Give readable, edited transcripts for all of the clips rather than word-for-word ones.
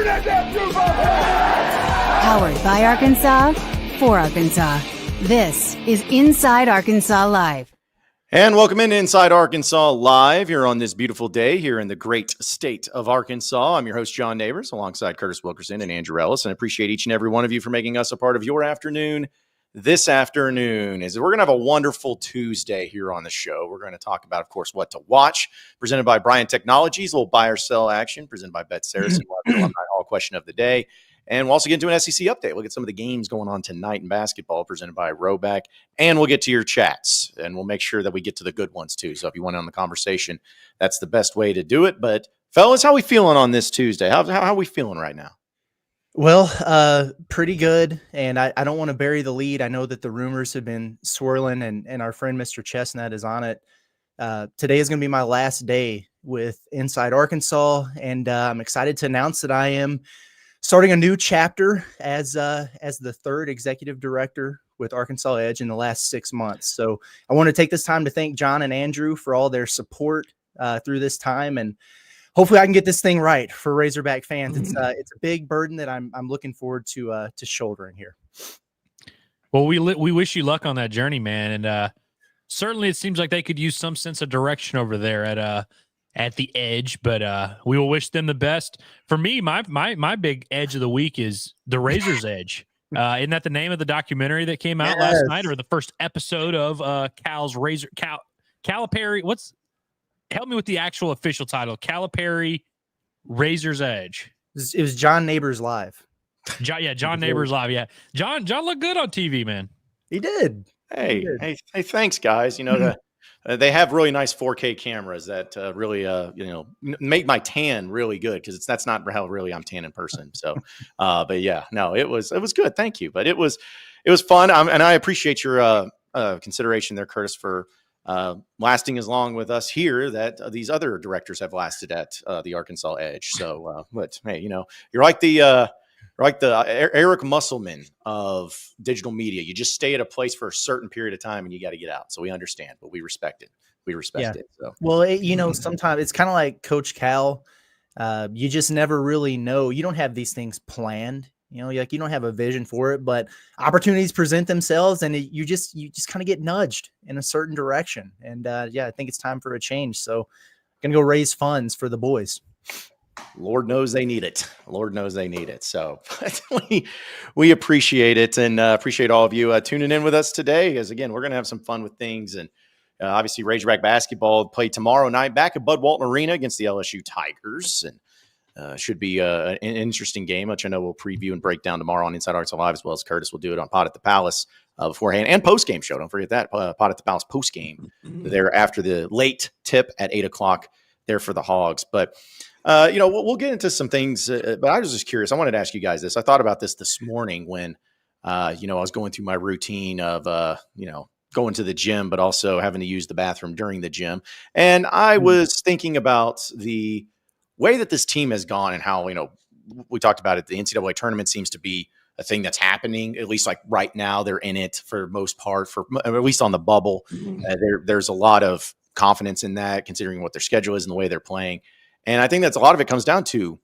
Turn that damn roof off! Powered by Arkansas, for Arkansas. This is Inside Arkansas Live. And welcome into Inside Arkansas Live here on this beautiful day here in the great state of Arkansas. I'm your host, John Neighbors, alongside Curtis Wilkerson and Andrew Ellis, and I appreciate each and every one of you for making us a part of your afternoon. This afternoon is we're going to have a wonderful Tuesday here on the show. We're going to talk about, of course, what to watch, presented by Bryant Technologies, a little buy or sell action, presented by BetSaracen. We'll have the alumni hall question of the day. And we'll also get into an SEC update. We'll get some of the games going on tonight in basketball presented by Rhoback. And we'll get to your chats. And we'll make sure that we get to the good ones, too. So if you want in on the conversation, that's the best way to do it. But, fellas, how we feeling on this Tuesday? How are we feeling right now? Well, pretty good. And I don't want to bury the lead. I know that the rumors have been swirling, and our friend Mr. Chestnut is on it. Today is going to be my last day with Inside Arkansas. And I'm excited to announce that I am starting a new chapter as the third executive director with Arkansas Edge in the last 6 months. So I want to take this time to thank John and Andrew for all their support through this time, and hopefully I can get this thing right for Razorback fans. It's a big burden that I'm looking forward to shouldering here. Well, we wish you luck on that journey, man, and certainly it seems like they could use some sense of direction over there at the Edge, but we will wish them the best. For me, my big edge of the week is the Razor's Edge. Isn't that the name of the documentary that came out last night, or the first episode of Calipari? Help me with the actual official title. Calipari Razor's Edge. It was John Neighbors Live. John Neighbors Live. Yeah, John looked good on TV, man. He did. Hey, thanks, guys. You know, they have really nice 4K cameras that really, make my tan really good, because that's not how really I'm tan in person. So, but yeah, no, it was good. Thank you. But it was fun. And I appreciate your consideration there, Curtis, for lasting as long with us here that these other directors have lasted at the Arkansas Edge. So, but hey, you're like the Eric Musselman of digital media. You just stay at a place for a certain period of time and you got to get out. So we understand, but we respect it. It. So, well, sometimes it's kind of like Coach Cal. You just never really know. You don't have these things planned. You don't have a vision for it, but opportunities present themselves, and you just kind of get nudged in a certain direction. And I think it's time for a change. So I'm going to go raise funds for the boys. Lord knows they need it. So we appreciate it, and appreciate all of you tuning in with us today. As again, we're going to have some fun with things, and obviously Razorback basketball play tomorrow night back at Bud Walton Arena against the LSU Tigers, and should be an interesting game, which I know we'll preview and break down tomorrow on Inside Arkansas Live, as well as Curtis will do it on Pod at the Palace beforehand, and post-game show. Don't forget that Pod at the Palace post-game there after the late tip at 8:00 there for the Hogs. But we'll get into some things, but I was just curious. I wanted to ask you guys this. I thought about this morning when, I was going through my routine of, going to the gym, but also having to use the bathroom during the gym. And I was thinking about the way that this team has gone and how, we talked about it. The NCAA tournament seems to be a thing that's happening, at least like right now. They're in it for the most part, for at least on the bubble. There's a lot of confidence in that, considering what their schedule is and the way they're playing. And I think that's a lot of it comes down to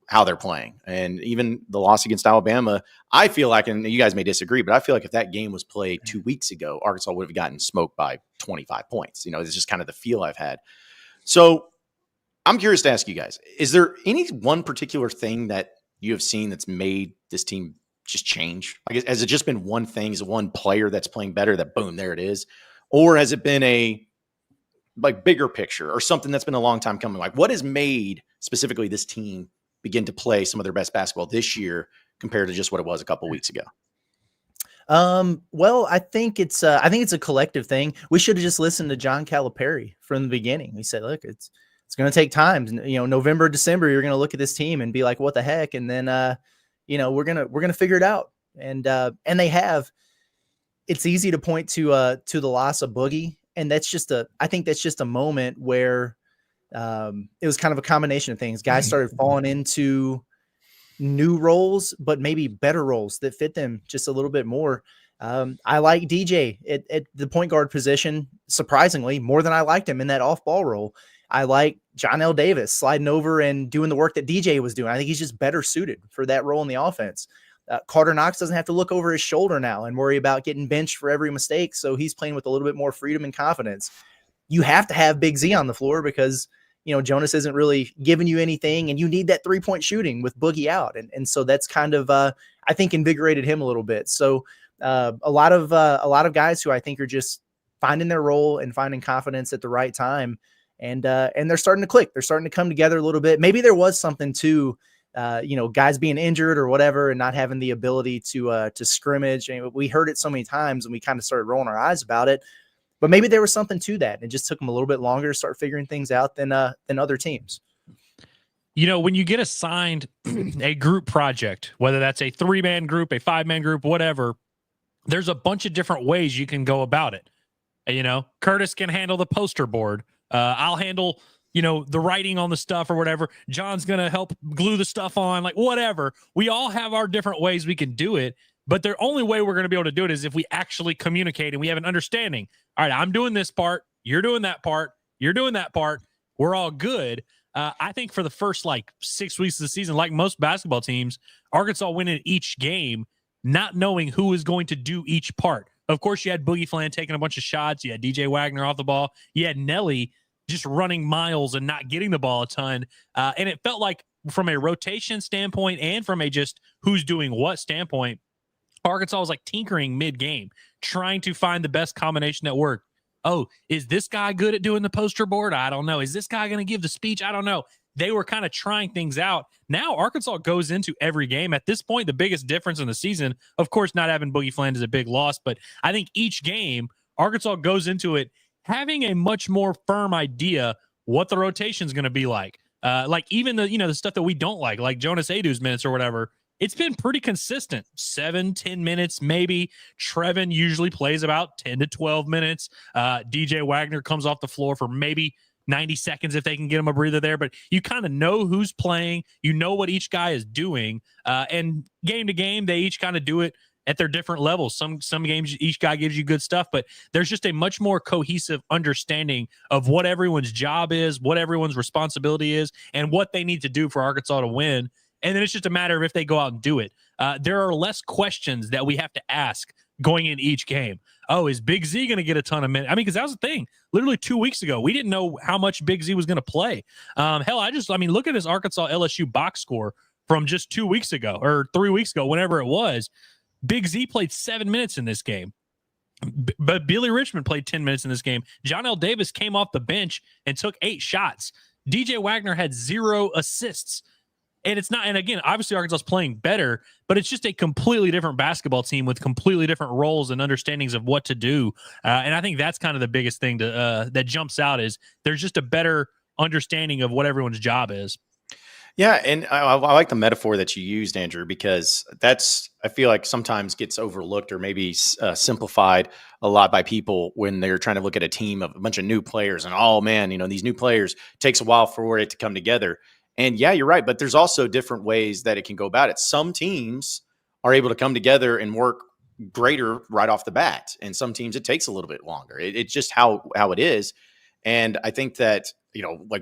how they're playing. And even the loss against Alabama, I feel like, and you guys may disagree, but I feel like if that game was played 2 weeks ago, Arkansas would have gotten smoked by 25 points. It's just kind of the feel I've had. So I'm curious to ask you guys, is there any one particular thing that you have seen that's made this team just change? I guess, has it just been one thing? Is it one player that's playing better that boom, there it is? Or has it been a bigger picture or something that's been a long time coming? Like, what has made specifically this team begin to play some of their best basketball this year compared to just what it was a couple weeks ago? Well, I think it's a collective thing. We should have just listened to John Calipari from the beginning. He said, look, it's going to take time. November, December, you're going to look at this team and be like, what the heck? And then, we're going to figure it out. And they have. It's easy to point to the loss of Boogie. And I think that's just a moment where it was kind of a combination of things. Guys started falling into new roles, but maybe better roles that fit them just a little bit more. I like DJ at the point guard position, surprisingly, more than I liked him in that off-ball role. I like John L. Davis sliding over and doing the work that DJ was doing. I think he's just better suited for that role in the offense. Carter Knox doesn't have to look over his shoulder now and worry about getting benched for every mistake. So he's playing with a little bit more freedom and confidence. You have to have Big Z on the floor because, Jonas isn't really giving you anything, and you need that 3-point shooting with Boogie out. And so that's kind of, I think, invigorated him a little bit. So a lot of guys who I think are just finding their role and finding confidence at the right time. And they're starting to click. They're starting to come together a little bit. Maybe there was something to, guys being injured or whatever and not having the ability to scrimmage. And we heard it so many times and we kind of started rolling our eyes about it. But maybe there was something to that. It just took them a little bit longer to start figuring things out than other teams. When you get assigned a group project, whether that's a 3-man group, a 5-man group, whatever, there's a bunch of different ways you can go about it. Curtis can handle the poster board. I'll handle, the writing on the stuff or whatever. John's going to help glue the stuff on, like whatever. We all have our different ways we can do it. But the only way we're going to be able to do it is if we actually communicate and we have an understanding. All right, I'm doing this part. You're doing that part. You're doing that part. We're all good. I think for the first 6 weeks of the season, like most basketball teams, Arkansas went in each game not knowing who was going to do each part. Of course, you had Boogie Flan taking a bunch of shots. You had DJ Wagner off the ball. You had Nelly just running miles and not getting the ball a ton. And it felt like from a rotation standpoint and from a just who's doing what standpoint, Arkansas was tinkering mid-game, trying to find the best combination that worked. Oh, is this guy good at doing the poster board? I don't know. Is this guy going to give the speech? I don't know. They were kind of trying things out. Now Arkansas goes into every game. At this point, the biggest difference in the season, of course, not having Boogie Flan is a big loss, but I think each game, Arkansas goes into it having a much more firm idea what the rotation is going to be like. Even the stuff that we don't like Jonas Adu's minutes or whatever, it's been pretty consistent. 7-10 minutes, maybe. Trevin usually plays about 10 to 12 minutes. DJ Wagner comes off the floor for maybe 90 seconds if they can get him a breather there. But you kind of know who's playing. You know what each guy is doing. And game to game, they each kind of do it at their different levels. Some games, each guy gives you good stuff. But there's just a much more cohesive understanding of what everyone's job is, what everyone's responsibility is, and what they need to do for Arkansas to win. And then it's just a matter of if they go out and do it. There are less questions that we have to ask going in each game. Oh, is Big Z going to get a ton of minutes? Because that was the thing. Literally 2 weeks ago, we didn't know how much Big Z was going to play. Look at this Arkansas LSU box score from just 2 weeks ago or 3 weeks ago, whenever it was. Big Z played 7 minutes in this game. But Billy Richmond played 10 minutes in this game. John L. Davis came off the bench and took 8 shots. DJ Wagner had 0 assists. And it's not, and again, obviously Arkansas is playing better, but it's just a completely different basketball team with completely different roles and understandings of what to do. And I think that's kind of the biggest thing that jumps out is there's just a better understanding of what everyone's job is. Yeah, and I like the metaphor that you used, Andrew, because I feel like sometimes gets overlooked or maybe simplified a lot by people when they're trying to look at a team of a bunch of new players and, oh man, these new players, takes a while for it to come together. And yeah, you're right. But there's also different ways that it can go about it. Some teams are able to come together and work greater right off the bat. And some teams, it takes a little bit longer. It's just how it is. And I think that,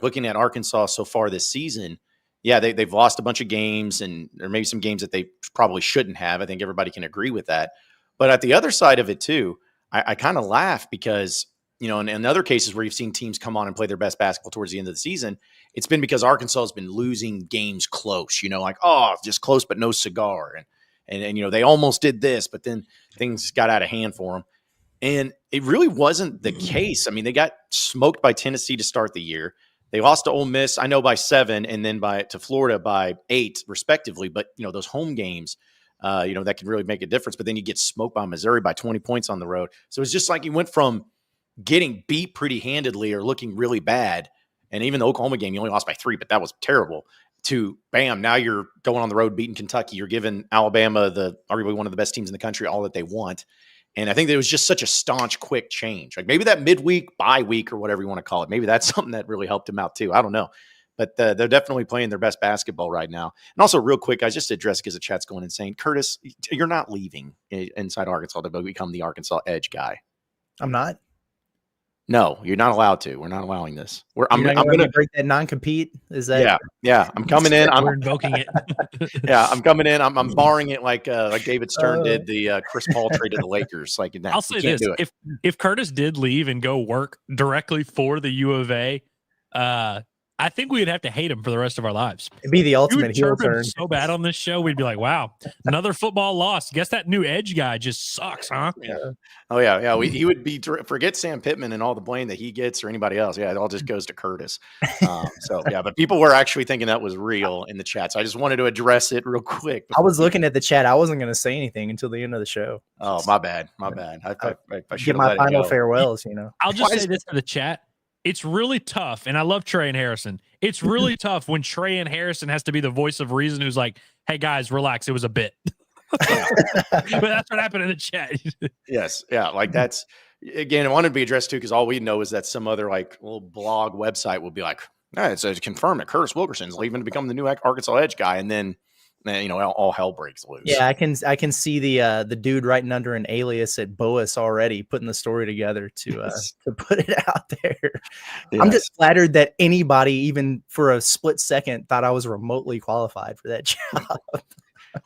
looking at Arkansas so far this season, yeah, they've lost a bunch of games and there may be some games that they probably shouldn't have. I think everybody can agree with that. But at the other side of it too, I kind of laugh because, in other cases where you've seen teams come on and play their best basketball towards the end of the season, it's been because Arkansas has been losing games close, just close, but no cigar. And they almost did this, but then things got out of hand for them. And it really wasn't the case. They got smoked by Tennessee to start the year. They lost to Ole Miss, I know, by 7, and then to Florida by 8, respectively. But, those home games, that could really make a difference. But then you get smoked by Missouri by 20 points on the road. So it's just like you went from getting beat pretty handedly or looking really bad, and even the Oklahoma game, you only lost by 3, but that was terrible, to bam, now you're going on the road beating Kentucky. You're giving Alabama, arguably one of the best teams in the country, all that they want. And I think that it was just such a staunch, quick change. Like maybe that midweek, bye week, or whatever you want to call it, maybe that's something that really helped them out too. I don't know. But they're definitely playing their best basketball right now. And also, real quick, I just addressed because the chat's going insane. Curtis, you're not leaving inside Arkansas to become the Arkansas edge guy. I'm not. No, you're not allowed to. We're not allowing this. I'm going to break that non-compete. Is that? Yeah. I'm coming in. We're invoking it. Yeah, I'm coming in. I'm barring it like David Stern did the Chris Paul trade to the Lakers. Like, I'll say this: if Curtis did leave and go work directly for the U of A, I think we'd have to hate him for the rest of our lives. It'd be the ultimate heel turn. So bad on this show, we'd be like, "Wow, another football loss. Guess that new edge guy just sucks, huh?" Yeah. Oh yeah. He would be forget Sam Pittman and all the blame that he gets or anybody else. Yeah, it all just goes to Curtis. But people were actually thinking that was real in the chat, so I just wanted to address it real quick. I was looking at the chat. I wasn't going to say anything until the end of the show. Oh, my bad. I get my final farewells. I'll just say this to the chat. It's really tough, and I love Trey and Harrison. It's really tough when Trey and Harrison has to be the voice of reason who's like, hey, guys, relax. It was a bit. But that's what happened in the chat. Yes. Yeah. Like that's, again, I wanted to be addressed too because all we know is that some other like little blog website will be like, it's confirmed that Curtis Wilkerson's leaving to become the new Arkansas Edge guy. And then all hell breaks loose. Yeah, I can see the dude writing under an alias at Boas already putting the story together to put it out there. Yes. I'm just flattered that anybody, even for a split second, thought I was remotely qualified for that job.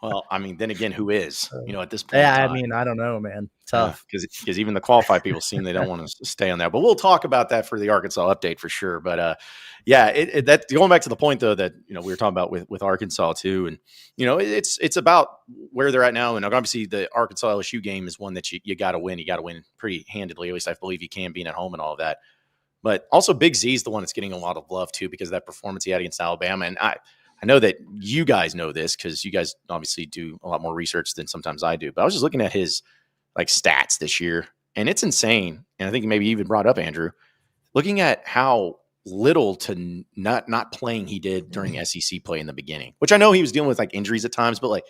Well, I mean, then again, who is? At this point. Yeah, I mean, I don't know, man. Tough. Because even the qualified people seem they don't want to stay on there. But we'll talk about that for the Arkansas update for sure. But that going back to the point though that we were talking about with Arkansas too, and it's about where they're at now. And obviously, the Arkansas LSU game is one that you got to win. You got to win pretty handedly. At least I believe you can, being at home and all of that. But also, Big Z is the one that's getting a lot of love too because of that performance he had against Alabama. And I know that you guys know this because you guys obviously do a lot more research than sometimes I do. But I was just looking at his stats this year, and it's insane. And I think maybe you even brought up, Andrew, looking at how little to not playing he did during SEC play in the beginning, which I know he was dealing with injuries at times, but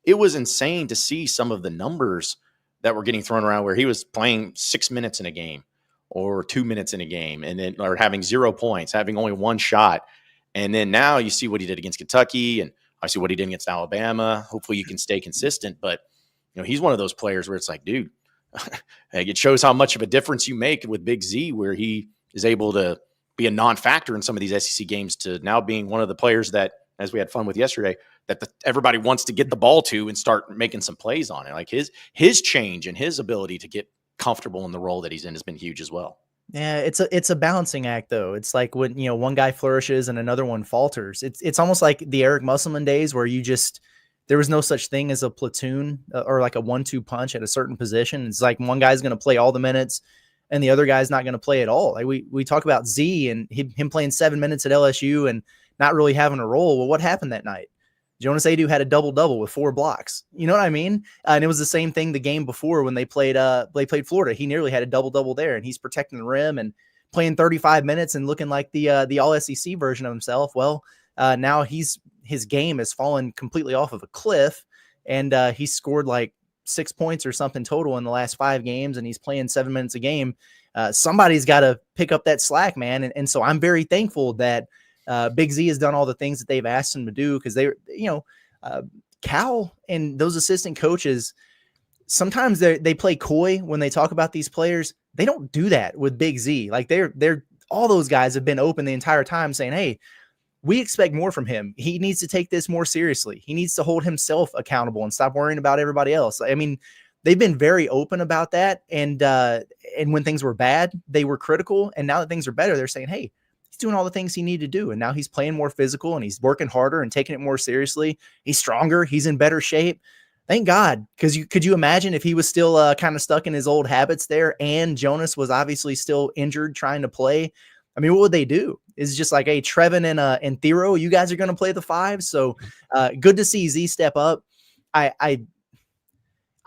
it was insane to see some of the numbers that were getting thrown around where he was playing 6 minutes in a game or 2 minutes in a game or having 0 points, having only one shot. And then now you see what he did against Kentucky and I see what he did against Alabama. Hopefully you can stay consistent, but he's one of those players where it's like, dude, it shows how much of a difference you make with Big Z, where he is able to be a non-factor in some of these SEC games to now being one of the players that, as we had fun with yesterday, that everybody wants to get the ball to and start making some plays on it. Like his change and his ability to get comfortable in the role that he's in has been huge as well. Yeah, it's a balancing act though. It's like when one guy flourishes and another one falters. It's almost like the Eric Musselman days where there was no such thing as a platoon or like a 1-2 punch at a certain position. It's like one guy's going to play all the minutes and the other guy's not going to play at all. Like we talk about Z and him playing 7 minutes at LSU and not really having a role. Well, what happened that night? Jonas Adu had a double-double with 4 blocks. You know what I mean? And it was the same thing the game before when they played Florida. He nearly had a double-double there, and he's protecting the rim and playing 35 minutes and looking like the all-SEC version of himself. Well, now his game has fallen completely off of a cliff, and he scored 6 points or something total in the last 5 games, and he's playing 7 minutes a game. Somebody's got to pick up that slack, man. And so I'm very thankful that Big Z has done all the things that they've asked him to do because Cal and those assistant coaches, sometimes they play coy when they talk about these players. They don't do that with Big Z. Like they're all those guys have been open the entire time saying, hey, we expect more from him. He needs to take this more seriously. He needs to hold himself accountable and stop worrying about everybody else. I mean, they've been very open about that. And when things were bad, they were critical. And now that things are better, they're saying, hey, he's doing all the things he needed to do. And now he's playing more physical and he's working harder and taking it more seriously. He's stronger. He's in better shape. Thank God. Because could you imagine if he was still kind of stuck in his old habits there and Jonas was obviously still injured trying to play? I mean, what would they do? It's just like, hey, Trevin and Thero, you guys are going to play the 5. So good to see Z step up. I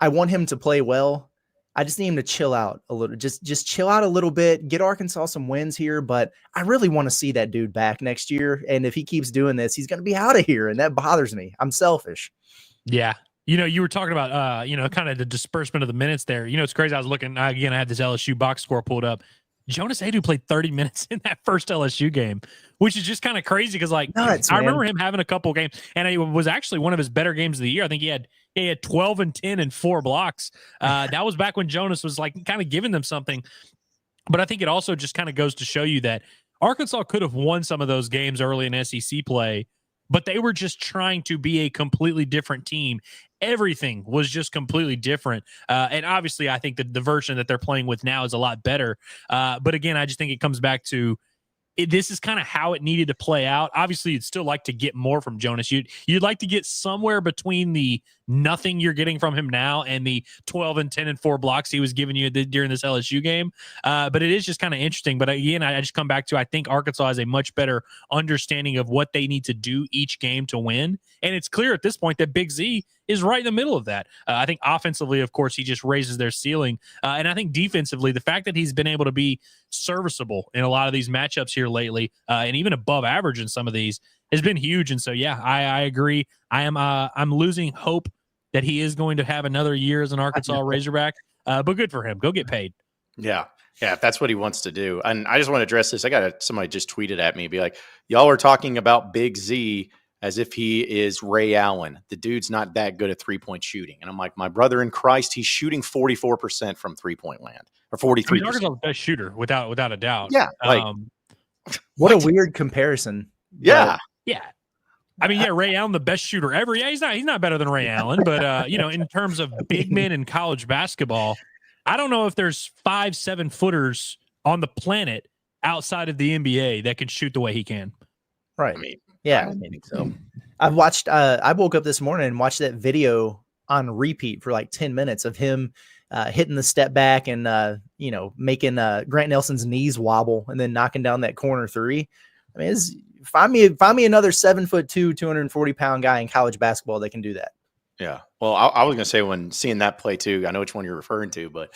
want him to play well. I just need him to chill out a little, just chill out a little bit, get Arkansas some wins here. But I really want to see that dude back next year. And if he keeps doing this, he's going to be out of here. And that bothers me. I'm selfish. Yeah. You were talking about, kind of the disbursement of the minutes there. It's crazy. I was looking, again, I had this LSU box score pulled up. Jonas Adu played 30 minutes in that first LSU game, which is just kind of crazy because, I remember him having a couple games, and it was actually one of his better games of the year. I think he had 12 and 10 and 4 blocks. That was back when Jonas was kind of giving them something. But I think it also just kind of goes to show you that Arkansas could have won some of those games early in SEC play, but they were just trying to be a completely different team. Everything was just completely different. And obviously, I think that the version that they're playing with now is a lot better. But again, I just think it comes back to this is kind of how it needed to play out. Obviously, you'd still like to get more from Jonas. You'd like to get somewhere between the nothing you're getting from him now and the 12 and 10 and 4 blocks he was giving you during this LSU game. But it is just kind of interesting. But again, I just come back to, I think Arkansas has a much better understanding of what they need to do each game to win. And it's clear at this point that Big Z is right in the middle of that. I think offensively, of course, he just raises their ceiling. And I think defensively, the fact that he's been able to be serviceable in a lot of these matchups here lately, and even above average in some of these, has been huge. And so, yeah, I agree. I'm losing hope that he is going to have another year as an Arkansas Razorback, but good for him. Go get paid. Yeah. Yeah, if that's what he wants to do. And I just want to address this. Somebody just tweeted at me, be like, y'all are talking about Big Z as if he is Ray Allen. The dude's not that good at three-point shooting. And I'm like, my brother in Christ, he's shooting 44% from three-point land, or 43%. He's Arkansas' best shooter, without a doubt. Yeah. Like, what a weird comparison. Yeah. Yeah. I mean, yeah, Ray Allen, the best shooter ever. Yeah, he's not better than Ray Allen, but in terms of big men in college basketball, I don't know if there's 5-7 footers on the planet outside of the NBA that can shoot the way he can. Right. I mean, yeah. I think so. I've watched, I woke up this morning and watched that video on repeat for like 10 minutes of him hitting the step back and, making Grant Nelson's knees wobble and then knocking down that corner three. I mean, find me another 7'2", 240-pound guy in college basketball that can do that. Yeah. Well, I was going to say, when seeing that play too, I know which one you're referring to, but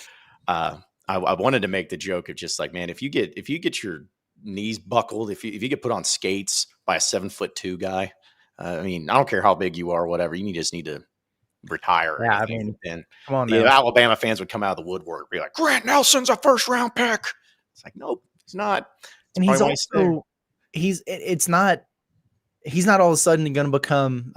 I wanted to make the joke of just like, man, if you get your knees buckled, if you get put on skates by a 7'2" guy, I mean, I don't care how big you are or whatever, you just need to retire. Yeah. I mean, and come on, the Alabama fans would come out of the woodwork, be like, Grant Nelson's a first round pick. It's like, nope, he's not. And he's also, he's not all of a sudden going to become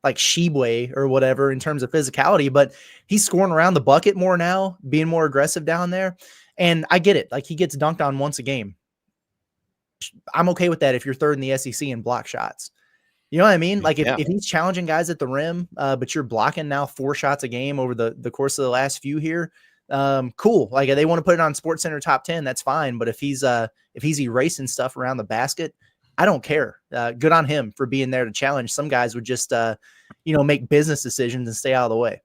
like Shebue or whatever in terms of physicality, but he's scoring around the bucket more now, being more aggressive down there. And I get it. Like, he gets dunked on once a game. I'm okay with that if you're third in the SEC in block shots. You know what I mean? Like, if he's challenging guys at the rim, but you're blocking now 4 shots a game over the course of the last few here, cool. Like, they want to put it on SportsCenter top 10, that's fine. But if he's erasing stuff around the basket, I don't care. Good on him for being there to challenge. Some guys would just, make business decisions and stay out of the way.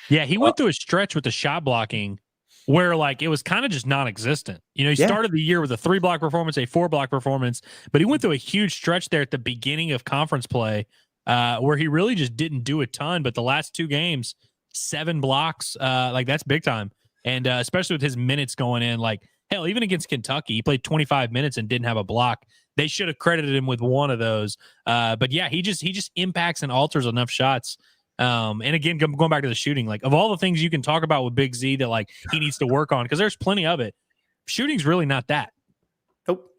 Yeah, he went through a stretch with the shot blocking where, like, it was kind of just non-existent. He started the year with a 3-block performance, a 4-block performance, but he went through a huge stretch there at the beginning of conference play where he really just didn't do a ton. But the last 2 games, 7 blocks, like, that's big time. And especially with his minutes going in, like, hell, even against Kentucky, he played 25 minutes and didn't have a block. They should have credited him with one of those. But yeah, he just impacts and alters enough shots. And again, going back to the shooting, like, of all the things you can talk about with Big Z that, like, he needs to work on, because there's plenty of it, shooting's really not that. Nope,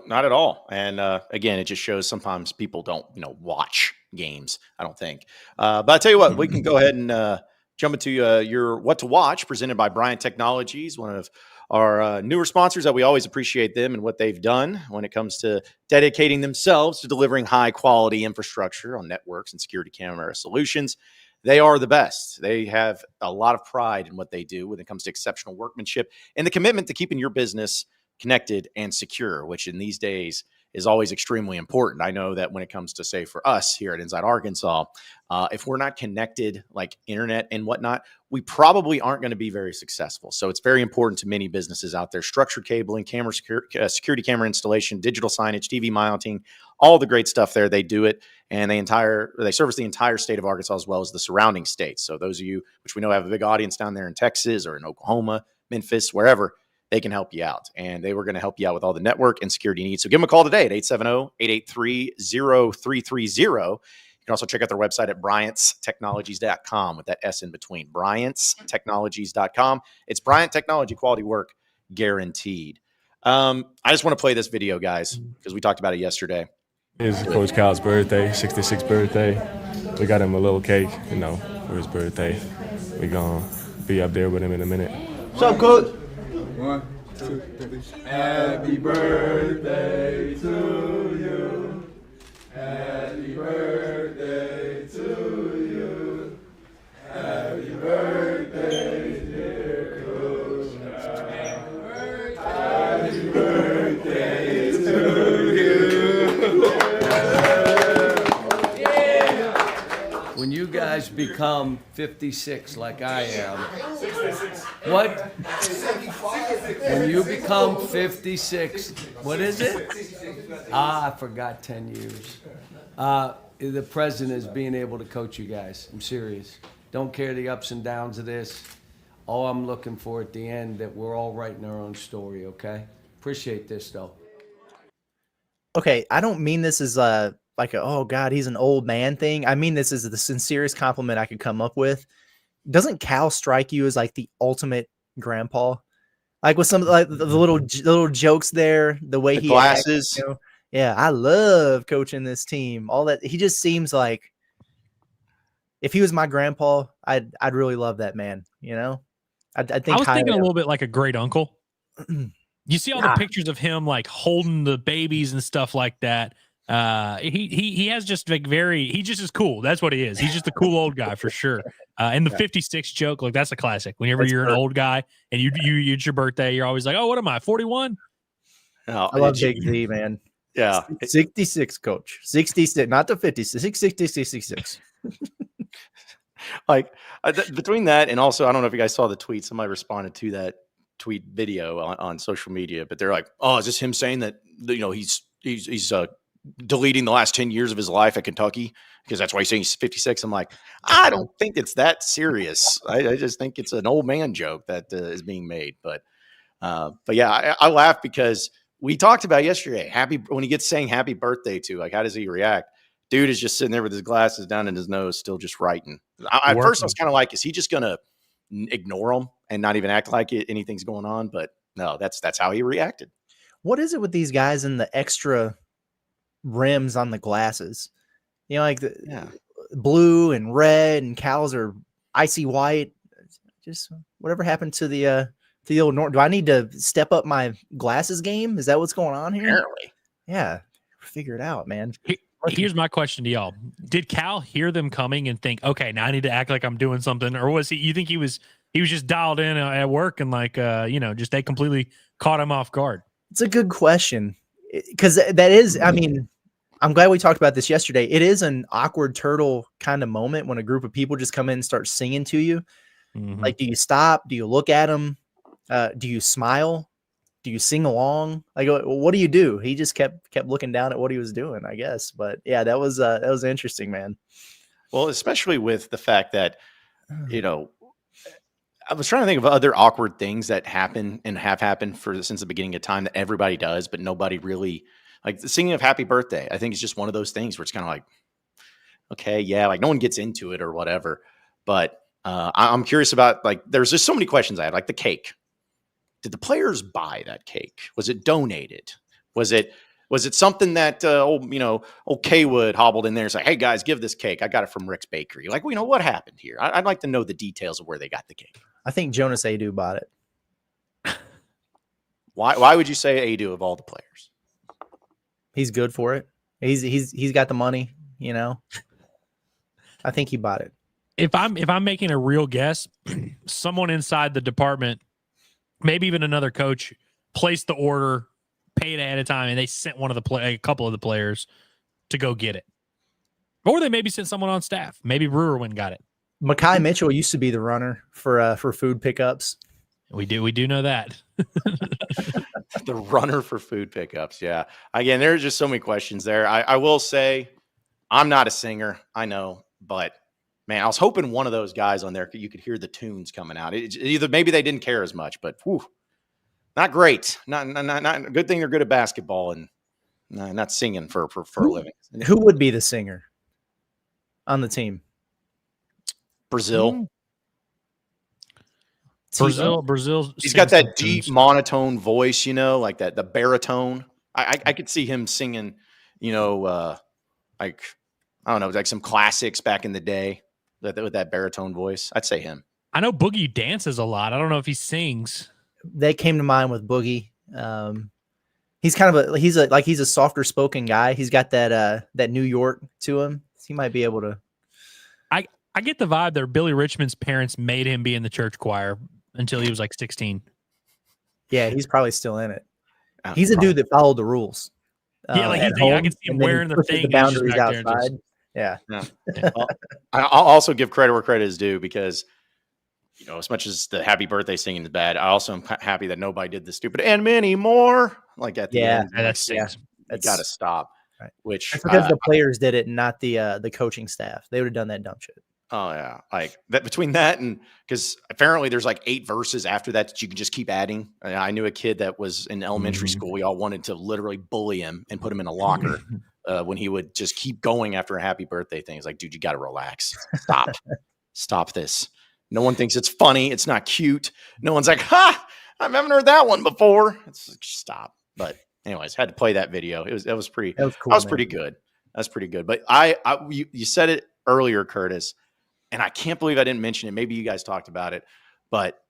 not at all. And again, it just shows sometimes people don't, watch games, I don't think. But I tell you what, we can go ahead and jump into your What to Watch, presented by Bryant Technologies, one of our newer sponsors that we always appreciate them and what they've done when it comes to dedicating themselves to delivering high quality infrastructure on networks and security camera solutions. They are the best. They have a lot of pride in what they do when it comes to exceptional workmanship and the commitment to keeping your business connected and secure, which in these days is always extremely important. I know that when it comes to, say, for us here at Inside Arkansas, if we're not connected, like internet and whatnot, we probably aren't going to be very successful. So it's very important to many businesses out there. Structured cabling, camera security camera installation, digital signage, TV mounting, all the great stuff there. They do it, and they service the entire state of Arkansas as well as the surrounding states. So those of you, which we know have a big audience down there in Texas or in Oklahoma, Memphis, wherever, they can help you out. And they were going to help you out with all the network and security needs. So give them a call today at 870-883-0330. You can also check out their website at bryantstechnologies.com with that S in between. bryantstechnologies.com. It's Bryant Technology, quality work guaranteed. I just want to play this video, guys, because we talked about it yesterday. It's Coach Kyle's birthday, 66th birthday. We got him a little cake, for his birthday. We're going to be up there with him in a minute. What's up, Coach? 2, 3. Happy birthday to you. Happy birthday to you. Happy birthday, dear Coach. Happy birthday to you. When you guys become 56 like I am, what? When you become 56, what is it? I forgot 10 years. The president is being able to coach you guys. I'm serious. Don't care the ups and downs of this. All I'm looking for at the end, that we're all writing our own story, okay? Appreciate this, though. Okay, I don't mean this as like a, oh God, he's an old man thing. I mean this is the sincerest compliment I could come up with. Doesn't Cal strike you as like the ultimate grandpa? Like with some like the little jokes there, the way The he glasses. acts, you know? Yeah, I love coaching this team. All that, he just seems like, if he was my grandpa, I'd really love that man. You know, I think I was thinking highly a of- little bit like a great uncle. You see all the Yeah. pictures of him like holding the babies and stuff like that. He has just like he just is cool. That's what he is. He's just a cool old guy for sure. And the 56 joke, like that's a classic. Whenever That's you're an perfect. old guy and it's your birthday, you're always like, oh, what am I, 41? No, I love did you- Big Z, man. Yeah. 66, coach. 66, not the 56, 66. Like between that and also, I don't know if you guys saw the tweet. Somebody responded to that tweet video on social media, but they're like, "Oh, is this him saying that he's deleting the last 10 years of his life at Kentucky because that's why he's saying he's 56?" I'm like, I don't think it's that serious. I just think it's an old man joke that is being made. But yeah, I laugh because we talked about yesterday. When he gets saying happy birthday to, like, how does he react? Dude is just sitting there with his glasses down in his nose, still just writing. At first, I was kind of like, is he just going to ignore him and not even act like anything's going on? But no, that's how he reacted. What is it with these guys and the extra rims on the glasses? You know, like the blue and red, and Cal's are icy white. Just whatever happened to the old North? Do I need to step up my glasses game? Is that what's going on here? Apparently. Yeah, figure it out, man. Here's my question to y'all. Did Cal hear them coming and think, okay, now I need to act like I'm doing something? Or you think he was just dialed in at work and like, just they completely caught him off guard? It's a good question, because that is, I mean, I'm glad we talked about this yesterday. It is an awkward turtle kind of moment when a group of people just come in and start singing to you. Mhm. Like, do you stop? Do you look at them? Do you smile? Do you sing along? Like, what do you do? He just kept looking down at what he was doing, I guess. But yeah, that was interesting, man. Well, especially with the fact that, I was trying to think of other awkward things that happen and have happened since the beginning of time that everybody does, but nobody really, like the singing of happy birthday. I think it's just one of those things where it's kind of like, okay, yeah, like no one gets into it or whatever. But I'm curious about, like, there's just so many questions I had, like the cake. Did the players buy that cake? Was it donated? Was it something that old Kaywood hobbled in there and said, "Hey guys, give this cake. I got it from Rick's Bakery." Like, what happened here? I'd like to know the details of where they got the cake. I think Jonas Adu bought it. Why would you say Adu of all the players? He's good for it. He's got the money, I think he bought it. If I'm making a real guess, someone inside the department, maybe even another coach, placed the order, paid ahead of time, and they sent a couple of the players to go get it. Or they maybe sent someone on staff. Maybe Brewer went and got it. Makai Mitchell used to be the runner for food pickups. We do know that. The runner for food pickups. Yeah. Again, there's just so many questions there. I will say I'm not a singer, I know, but man, I was hoping one of those guys on there, you could hear the tunes coming out. Either maybe they didn't care as much, but not great. Not good thing they're good at basketball and not singing for a living. Who would be the singer on the team? Brazil. Brazil. He's got that deep monotone voice, like that, the baritone. I could see him singing, like, I don't know, like some classics back in the day with that baritone voice. I'd say him. I know Boogie dances a lot. I don't know if he sings. that came to mind with Boogie. He's kind of he's a softer spoken guy. He's got that New York to him. So he might be able to. I get the vibe that Billy Richmond's parents made him be in the church choir until he was like 16. Yeah, he's probably still in it. He's a dude that followed the rules. Yeah, like I can see him wearing the thing. The boundaries outside. Yeah. Well, I'll also give credit where credit is due because, as much as the happy birthday singing is bad, I also am happy that nobody did the stupid and many more. Like at the end, you got to stop. Right. Which that's because the players did it, not the coaching staff. They would have done that dumb shit. Oh yeah, like that between that and because apparently there's like 8 verses after that you can just keep adding. I knew a kid that was in elementary school. We all wanted to literally bully him and put him in a locker when he would just keep going after a happy birthday thing. It's like, dude, you got to relax. Stop this. No one thinks it's funny. It's not cute. No one's like, ha, I haven't heard that one before. It's like, stop. But anyways, had to play that video. That was pretty. That was cool. That was pretty good. That's pretty good. But you said it earlier, Curtis. And I can't believe I didn't mention it. Maybe you guys talked about it, but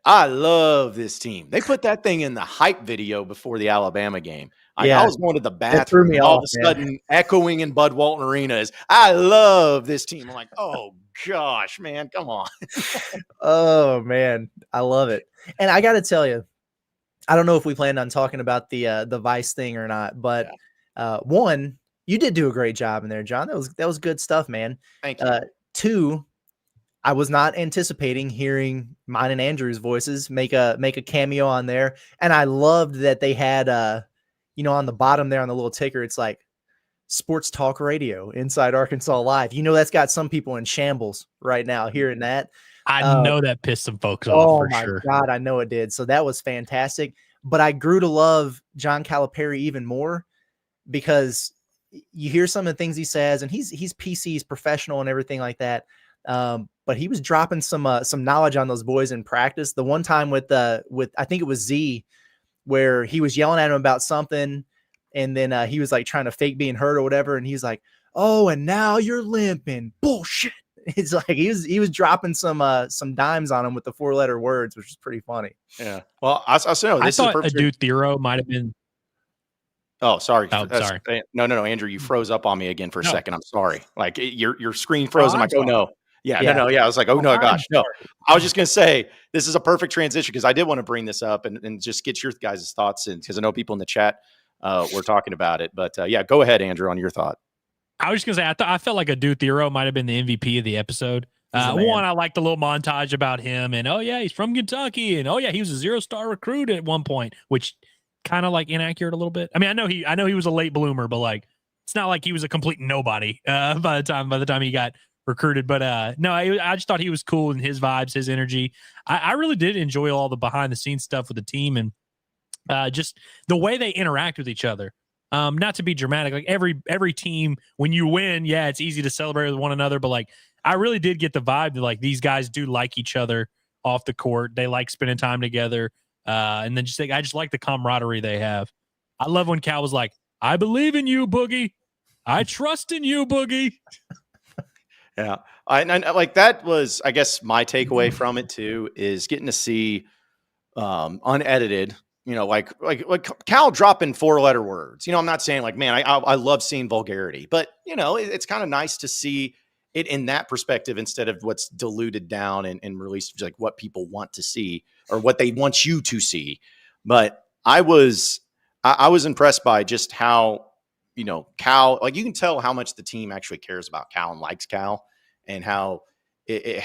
I love this team. They put that thing in the hype video before the Alabama game. I was going to the bathroom, and all of a sudden, echoing in Bud Walton Arena is, I love this team. I'm like, oh gosh, man, come on. Oh man, I love it. And I got to tell you, I don't know if we planned on talking about the Vice thing or not, but one. You did do a great job in there, John. That was good stuff, man. Thank you. 2, I was not anticipating hearing mine and Andrew's voices make a cameo on there, and I loved that they had on the bottom there on the little ticker, it's like Sports Talk Radio Inside Arkansas Live. That's got some people in shambles right now hearing that. I know that pissed some folks off for sure. Oh my God, I know it did. So that was fantastic. But I grew to love John Calipari even more because you hear some of the things he says, and he's PC, he's professional and everything like that. But he was dropping some knowledge on those boys in practice. The one time with I think it was Z, where he was yelling at him about something, and then he was like trying to fake being hurt or whatever, and he's like, "Oh, and now you're limping." Bullshit. It's like he was dropping some dimes on him with the 4-letter words, which is pretty funny. Yeah. Well, I thought a dude Thero might have been. Oh, sorry. Sorry. No, Andrew, you froze up on me again for a second. I'm sorry. Like your screen froze. I'm like, oh no. Yeah. No. Yeah. I was like, oh no, gosh, no. I was just gonna say this is a perfect transition because I did want to bring this up and just get your guys' thoughts in because I know people in the chat were talking about it. But yeah, go ahead, Andrew, on your thought. I was just gonna say I felt like a dude Thero might have been the MVP of the episode. One, I liked the little montage about him, and he's from Kentucky, and he was a 0-star recruit at one point, which kind of like inaccurate a little bit. I mean, I know he was a late bloomer, but like it's not like he was a complete nobody by the time he got recruited. But no, I just thought he was cool and his vibes, his energy. I really did enjoy all the behind the scenes stuff with the team and just the way they interact with each other. Not to be dramatic, like every team when you win, it's easy to celebrate with one another, but like I really did get the vibe that like these guys do like each other off the court. They like spending time together. And then I just like the camaraderie they have. I love when Cal was like, I believe in you, Boogie. I trust in you, Boogie. Yeah. I like that was, I guess, my takeaway from it too, is getting to see unedited, like Cal dropping 4-letter words. I'm not saying like, man, I love seeing vulgarity, but it's kind of nice to see it in that perspective instead of what's diluted down and released, like what people want to see or what they want you to see. But I was impressed by just how, Cal, like you can tell how much the team actually cares about Cal and likes Cal and how it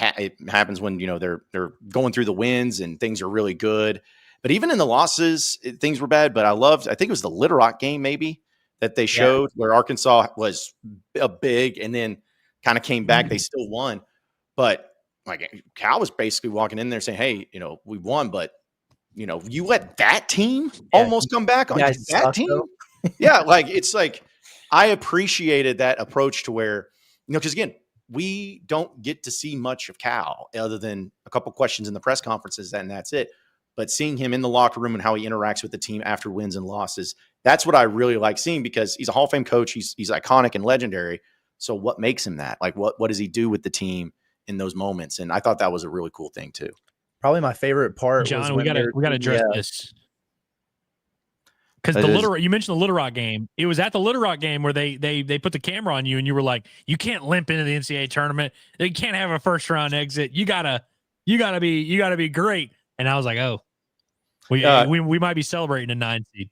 happens when, they're going through the wins and things are really good. But even in the losses, things were bad. But I think it was the Little Rock game maybe that they showed where Arkansas was a big and then kind of came back. They still won. But like Cal was basically walking in there saying, hey, we won, but you let that team almost come back on that team. Yeah. Like, it's like, I appreciated that approach to where, cause again, we don't get to see much of Cal other than a couple questions in the press conferences and that's it. But seeing him in the locker room and how he interacts with the team after wins and losses, that's what I really like seeing because he's a Hall of Fame coach. He's iconic and legendary. So what makes him that? Like, what does he do with the team in those moments? And I thought that was a really cool thing too. Probably my favorite part was John, we when gotta address this. Because you mentioned the Little Rock game. It was at the Little Rock game where they put the camera on you and you were like, you can't limp into the NCAA tournament. You can't have a first round exit. You gotta be great. And I was like, oh, we might be celebrating a 9 seed.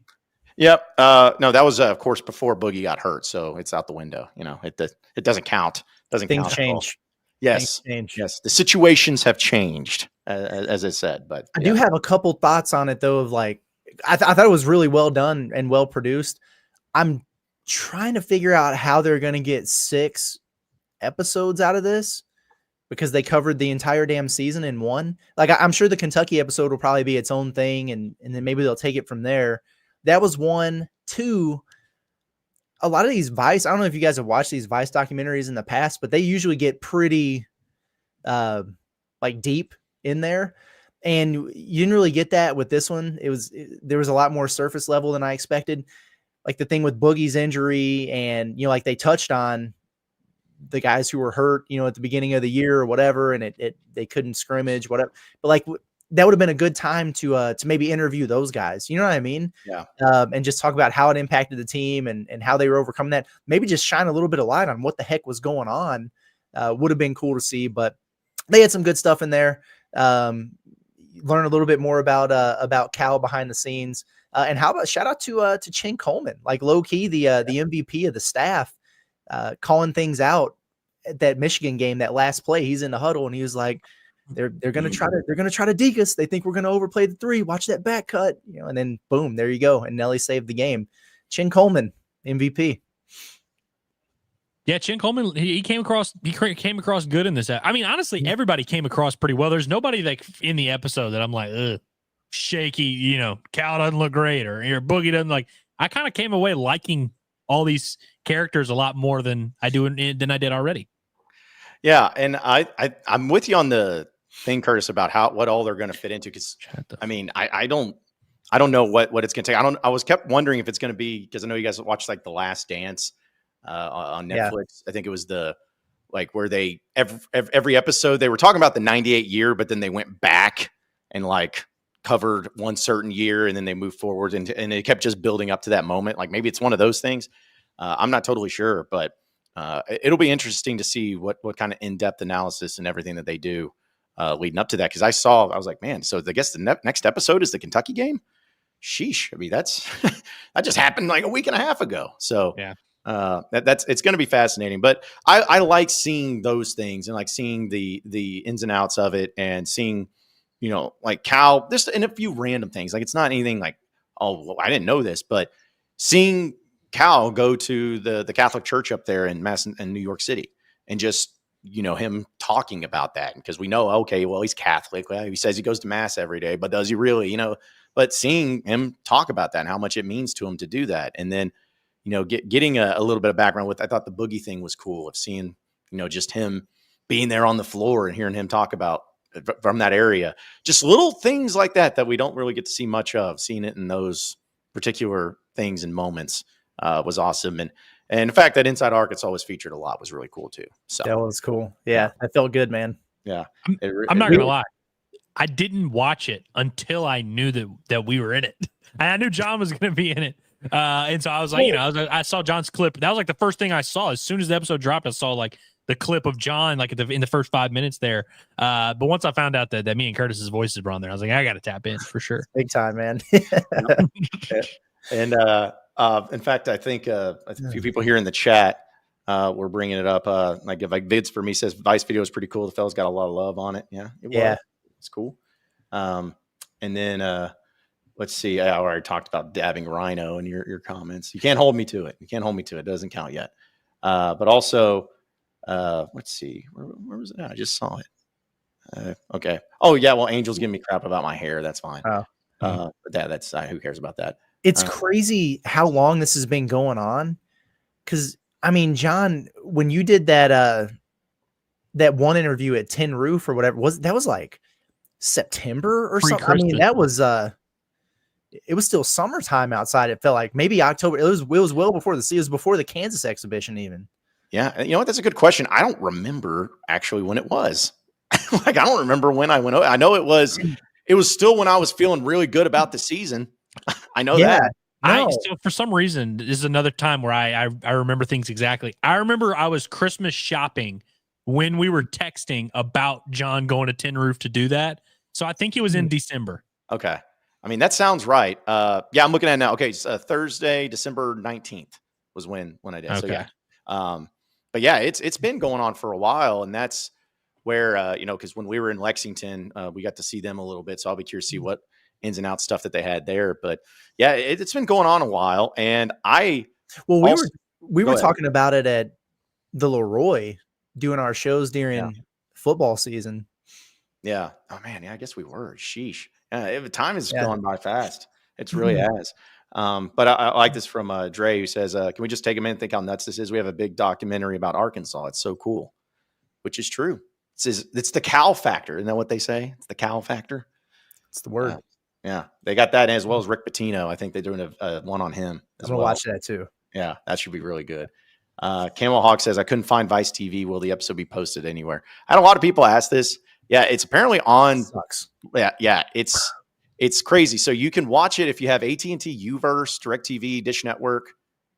Yep. No, that was of course before Boogie got hurt, so it's out the window. It doesn't count. Things change. Yes. Things change. Yes. The situations have changed, as I said. But I do have a couple thoughts on it though. Of like, I thought it was really well done and well produced. I'm trying to figure out how they're going to get 6 episodes out of this because they covered the entire damn season in one. Like, I'm sure the Kentucky episode will probably be its own thing, and then maybe they'll take it from there. That was 1. 2. A lot of these Vice, I don't know if you guys have watched these Vice documentaries in the past, but they usually get pretty like deep in there. And you didn't really get that with this one. There was a lot more surface level than I expected. Like the thing with Boogie's injury, and like they touched on the guys who were hurt, at the beginning of the year or whatever, and they couldn't scrimmage, whatever. But like that would have been a good time to maybe interview those guys. You know what I mean? Yeah. And just talk about how it impacted the team and how they were overcoming that. Maybe just shine a little bit of light on what the heck was going on. Would have been cool to see, but they had some good stuff in there. Learn a little bit more about Cal behind the scenes. And how about shout out to Chin Coleman, like low key, the MVP of the staff, calling things out at that Michigan game, that last play. He's in the huddle and he was like, they're going to try to deke us. They think we're going to overplay the 3. Watch that back cut, and then boom, there you go. And Nelly saved the game. Chin Coleman, MVP. Yeah, Chin Coleman, he came across good in this. I mean, honestly, everybody came across pretty well. There's nobody like in the episode that I'm like, ugh, shaky, Cal doesn't look great or Boogie doesn't like. I kind of came away liking all these characters a lot more than I did already. Yeah, and I'm with you on the thing, Curtis, about what all they're going to fit into. Because I mean, I don't know what it's going to take. I was kept wondering if it's going to be, because I know you guys watched like The Last Dance on Netflix. Yeah. I think it was where they every episode they were talking about the 98 year, but then they went back and like covered one certain year and then they moved forward and it kept just building up to that moment. Like maybe it's one of those things. I'm not totally sure, but it'll be interesting to see what kind of in-depth analysis and everything that they do leading up to that. Cause I was like, man, so I guess the next episode is the Kentucky game. Sheesh. I mean, that just happened like a week and a half ago. So yeah. It's going to be fascinating, but I like seeing those things and like seeing the ins and outs of it and seeing, like Cal, just and a few random things. Like it's not anything like, oh, well, I didn't know this, but seeing Cal go to the Catholic church up there in New York City and just, him talking about that because we know, okay, well, he's Catholic. Well, he says he goes to mass every day, but does he really, but seeing him talk about that and how much it means to him to do that. And then, getting a little bit of background with, I thought the Boogie thing was cool of seeing, just him being there on the floor and hearing him talk about from that area, just little things like that we don't really get to see much of. Seeing it in those particular things and moments was awesome. And in fact, that Inside Arkansas was featured a lot was really cool too. So that was cool. Yeah. That felt good, man. Yeah. I'm not going to lie. I didn't watch it until I knew that we were in it. And I knew John was going to be in it. And so I was like, I saw John's clip. That was like the first thing I saw. As soon as the episode dropped, I saw like the clip of John, like in the first 5 minutes there. But once I found out that me and Curtis's voices were on there, I was like, I got to tap in for sure. Big time, man. And in fact, I think a few people here in the chat were bringing it up. Like Vids for me says Vice video is pretty cool. The fella's got a lot of love on it. Yeah, it's cool. And then let's see. I already talked about dabbing Rhino in your comments. You can't hold me to it. It doesn't count yet. But also, let's see. Where was it at? I just saw it. Okay. Oh yeah. Well, Angel's giving me crap about my hair. That's fine. Oh. But that's who cares about that? It's crazy how long this has been going on. Cause I mean, John, when you did that one interview at Tin Roof or whatever, that was like September or something. I mean, that was, it was still summertime outside. It felt like maybe October. It was well before it was before the Kansas exhibition even. Yeah. You know what? That's a good question. I don't remember actually when it was. like, I don't remember when I went over. I know it was still when I was feeling really good about the season. I know that. So for some reason, this is another time where I remember things exactly. I remember I was Christmas shopping when we were texting about John going to Tin Roof to do that. So I think it was in December. Okay. I mean, that sounds right. Yeah, I'm looking at it now. Okay. Thursday, December 19th was when I did. Okay. So yeah. But yeah, it's been going on for a while, and that's where, because when we were in Lexington, we got to see them a little bit. So I'll be curious to see what ins and outs stuff that they had there. But yeah, it's been going on a while. And we were talking about it at the Leroy doing our shows during football season. Yeah. Oh man. Yeah, I guess we were. Sheesh. Time has gone by fast. It's really has. But I like this from Dre, who says, can we just take a minute and think how nuts this is? We have a big documentary about Arkansas. It's so cool, which is true. It's the cow factor. Isn't that what they say? It's the cow factor. It's the word. Yeah. They got that, as well as Rick Pitino. I think they're doing a one on him. I'm going to watch that too. Yeah, that should be really good. Camel Hawk says, I couldn't find Vice TV. Will the episode be posted anywhere? I had a lot of people ask this. Yeah, it's apparently on. Sucks. Yeah, it's crazy. So you can watch it if you have AT&T, Uverse, DirecTV, Dish Network.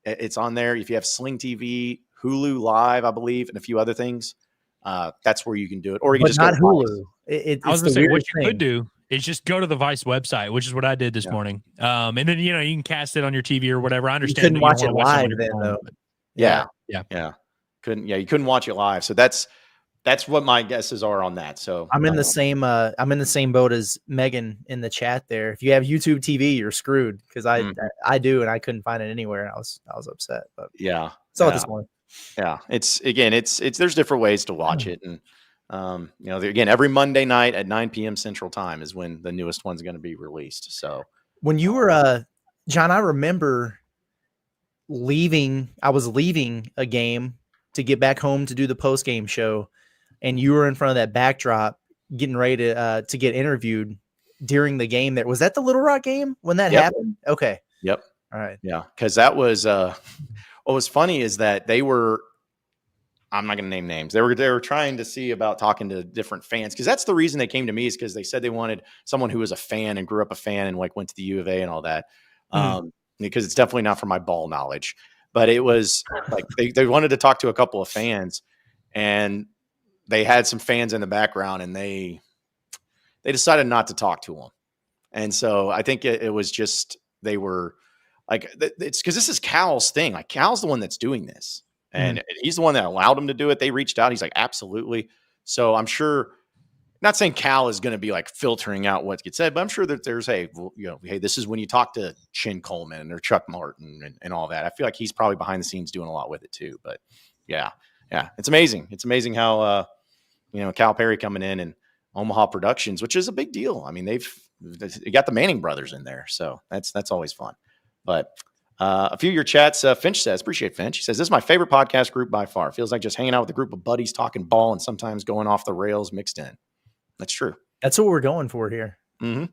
It's on there. If you have Sling TV, Hulu Live, I believe, and a few other things, that's where you can do it. Or you can just not go Hulu. I was going to say, what you could do is just go to the Vice website, which is what I did this morning. And then, you can cast it on your TV or whatever. I understand. You couldn't watch it live then, though. Yeah. You couldn't watch it live. So that's what my guesses are on that. So I'm in the same boat as Megan in the chat there. If you have YouTube TV, you're screwed, because I do, and I couldn't find it anywhere. I was upset, but saw it this morning. Yeah, it's there's different ways to watch it, and again, every Monday night at 9 p.m. Central Time is when the newest one's going to be released. So when you were John, I remember I was leaving a game to get back home to do the post game show, and you were in front of that backdrop getting ready to get interviewed during the game. Was that the Little Rock game when that happened? Okay. Yep. All right. Yeah, because that was what was funny is that they were. I'm not going to name names. They were trying to see about talking to different fans, because that's the reason they came to me, is because they said they wanted someone who was a fan and grew up a fan and went to the U of A and all that. Because it's definitely not from my ball knowledge, but it was like they wanted to talk to a couple of fans, and they had some fans in the background, and they decided not to talk to them. And so I think it was just, they were like, it's because this is Cal's thing. Like, Cal's the one that's doing this, and he's the one that allowed him to do it. They reached out. He's like, absolutely. So I'm sure, not saying Cal is going to be like filtering out what gets said, but I'm sure that there's, hey, this is when you talk to Chin Coleman or Chuck Martin and all that. I feel like he's probably behind the scenes doing a lot with it too. But yeah, it's amazing. It's amazing how, Cal Perry coming in and Omaha Productions, which is a big deal. I mean, they got the Manning brothers in there, so that's always fun. But a few of your chats, Finch says, appreciate Finch. He says, this is my favorite podcast group by far. Feels like just hanging out with a group of buddies, talking ball, and sometimes going off the rails mixed in. That's true. That's what we're going for here. Mm-hmm.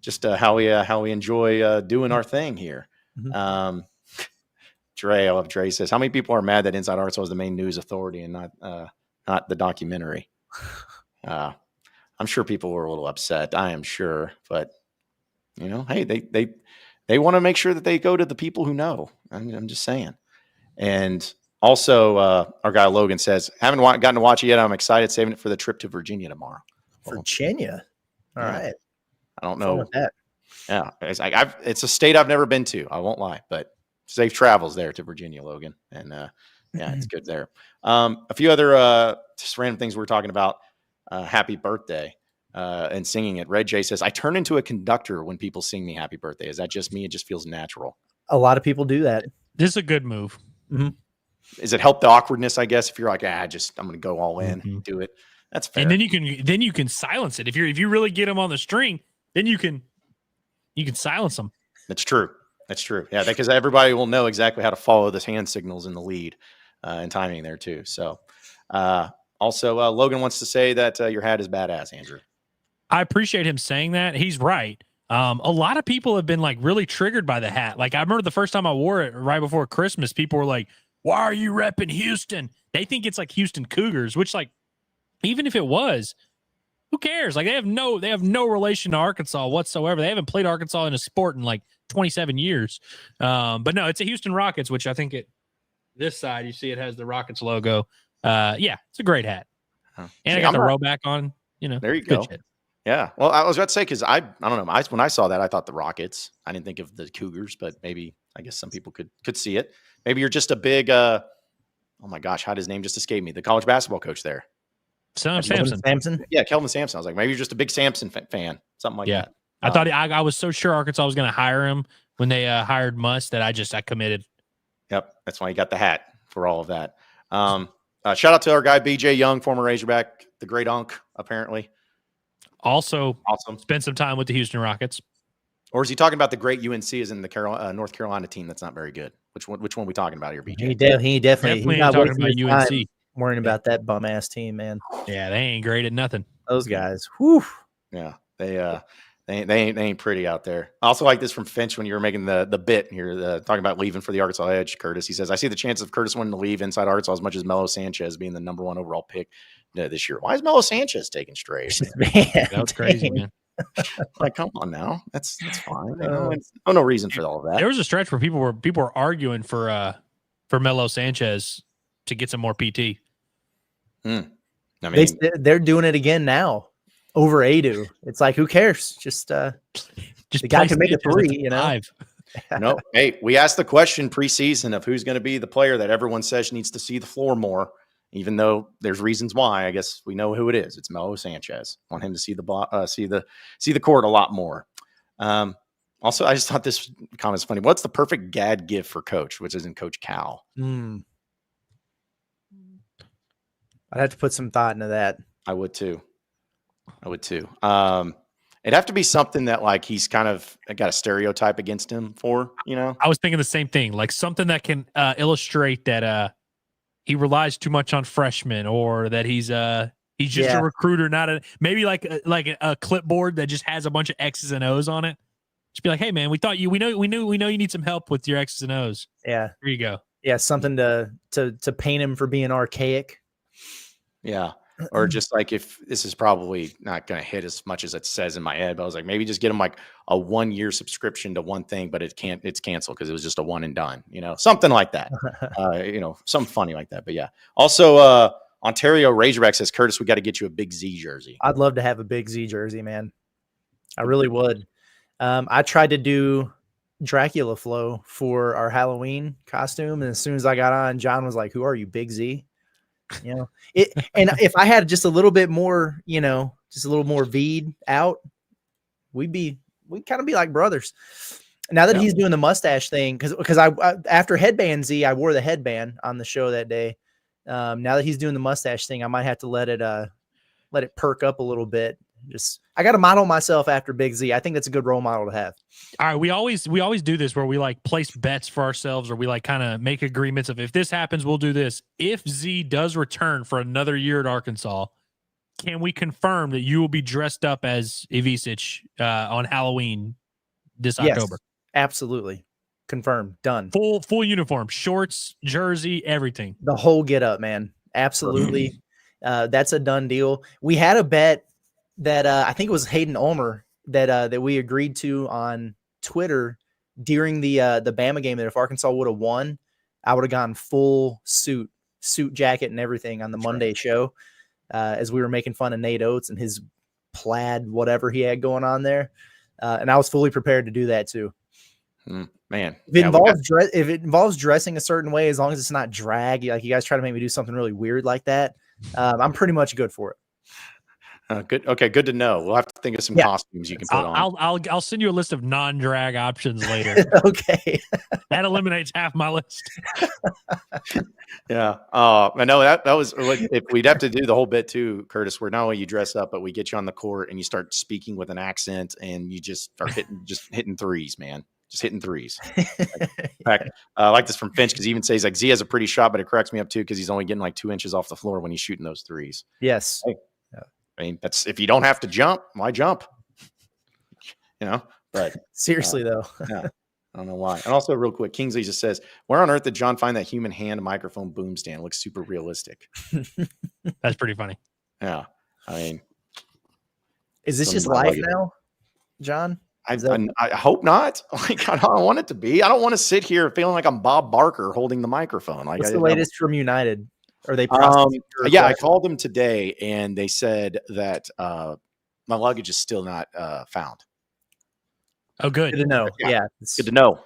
Just how we enjoy doing our thing here. Mm-hmm. Dre, I love Dre says, how many people are mad that Inside Arkansas is the main news authority and not the documentary? I'm sure people were a little upset. I am sure, but hey, they want to make sure that they go to the people who know. I'm just saying. And also, our guy Logan says, haven't gotten to watch it yet. I'm excited, saving it for the trip to Virginia tomorrow. Virginia. All right. I don't know. Yeah. It's like it's a state I've never been to. I won't lie, but safe travels there to Virginia, Logan. And it's good there. A few other just random things we're talking about. Happy birthday and singing it. Red J says, I turn into a conductor when people sing me happy birthday. Is that just me? It just feels natural. A lot of people do that. This is a good move. Mm-hmm. Does it help the awkwardness, I guess, if you're like, I'm going to go all in and do it. That's fair. And then you can silence it. If you really get them on the string, then you can silence them. That's true. Yeah, because everybody will know exactly how to follow the hand signals in the lead and timing there too. So also Logan wants to say that your hat is badass, Andrew. I appreciate him saying that. He's right. A lot of people have been like really triggered by the hat. Like, I remember the first time I wore it right before Christmas, people were like, why are you repping Houston? they think it's like Houston Cougars, which like even if it was, who cares? Like they have no relation to Arkansas whatsoever. They haven't played Arkansas in a sport in like 27 years. But no, it's a Houston Rockets, which I think this side, you see it has the Rockets logo. Yeah, it's a great hat. Huh. And I got the Rhoback on, There you good go. shit. Yeah. Well, I was about to say, because I don't know. When I saw that, I thought the Rockets. I didn't think of the Cougars, but maybe I guess some people could see it. Maybe you're just a big oh my gosh, how did his name just escape me? The college basketball coach there. Sampson. Yeah, Kelvin Sampson. I was like, maybe you're just a big Sampson fan, something like that. I thought I was so sure Arkansas was going to hire him when they hired Muss that I committed. Yep, that's why he got the hat for all of that. Shout out to our guy BJ Young, former Razorback, the great Unk, apparently. Also, Awesome. Spent some time with the Houston Rockets. Or is he talking about the great UNC as in the North Carolina team that's not very good? Which one we talking about here, BJ? He definitely he's not talking wasting about his UNC. time worrying about that bum ass team, man. Yeah, they ain't great at nothing. Those guys. Whew. Yeah, they ain't pretty out there. I also like this from Finch when you were making the bit here, talking about leaving for the Arkansas Edge. Curtis, he says, I see the chance of Curtis wanting to leave inside Arkansas as much as Melo Sanchez being the number 1 overall pick this year. Why is Melo Sanchez taking straight? Man, That was crazy, man. Like, come on now, that's fine. No reason for all of that. There was a stretch where people were arguing for Melo Sanchez to get some more PT. I mean, they're doing it again now over Adu. It's like, who cares? Just the guy can make a three, No, hey, we asked the question preseason of who's going to be the player that everyone says needs to see the floor more, even though there's reasons why. I guess we know who it is. It's Melo Sanchez. Want him to see the court a lot more. Also, I just thought this comment's funny. What's the perfect gad gift for Coach, which isn't Coach Cal? I'd have to put some thought into that. I would too. It'd have to be something that like he's kind of got a stereotype against him for, I was thinking the same thing, like something that can illustrate that he relies too much on freshmen, or that he's just a recruiter, maybe like a clipboard that just has a bunch of X's and O's on it. Just be like, hey man, we know you need some help with your X's and O's. Yeah. Here you go. Yeah, something to paint him for being archaic. Yeah. Or just like, if this is probably not going to hit as much as it says in my head, but I was like, maybe just get him like a 1-year subscription to one thing, but it's canceled because it was just a one and done, something like that. Something funny like that. But yeah. Also, Ontario Razorback says, Curtis, we got to get you a Big Z jersey. I'd love to have a Big Z jersey, man. I really would. I tried to do Dracula flow for our Halloween costume, and as soon as I got on, John was like, who are you, Big Z? And if I had just a little bit more, just a little more V'd out, we'd kind of be like brothers. Now that he's doing the mustache thing, because I after Headband Z, I wore the headband on the show that day. Now that he's doing the mustache thing, I might have to let it perk up a little bit. I got to model myself after Big Z. I think that's a good role model to have. All right, we always do this where we like place bets for ourselves, or we like kind of make agreements of, if this happens, we'll do this. If Z does return for another year at Arkansas, can we confirm that you will be dressed up as Ivisic on Halloween this October? Absolutely. Confirmed. Done. Full uniform, shorts, jersey, everything. The whole get up, man. Absolutely. That's a done deal. We had a bet that I think it was Hayden Ulmer that we agreed to on Twitter during the Bama game, that if Arkansas would have won, I would have gone full suit jacket and everything on the Monday show, as we were making fun of Nate Oates and his plaid whatever he had going on there, and I was fully prepared to do that too. Man, if it involves dressing a certain way, as long as it's not drag, like you guys try to make me do something really weird like that, I'm pretty much good for it. Good. Okay. Good to know. We'll have to think of some costumes you can put on. I'll send you a list of non-drag options later. Okay. That eliminates half my list. Yeah. I know that was like, if we'd have to do the whole bit too, Curtis, where not only you dress up, but we get you on the court and you start speaking with an accent and you just start hitting threes, man. Just hitting threes. In fact, I like this from Finch, because he even says like Z has a pretty shot, but it cracks me up too, because he's only getting like 2 inches off the floor when he's shooting those threes. Yes. Hey, I mean, that's, if you don't have to jump, why jump? But seriously though. Yeah. I don't know why. And also, real quick, Kingsley just says, "Where on earth did John find that human hand microphone boom stand? It looks super realistic." That's pretty funny. Yeah, I mean, Is this some just of my live luggage. now, John? I, Is that- I hope not. Like, I don't want it to be. I don't want to sit here feeling like I'm Bob Barker holding the microphone. Like, What's the latest from United? Are they yeah, processing your I request? called them today, and they said that my luggage is still not found. Oh, good. Good to know. Yeah. Yeah, Good to know.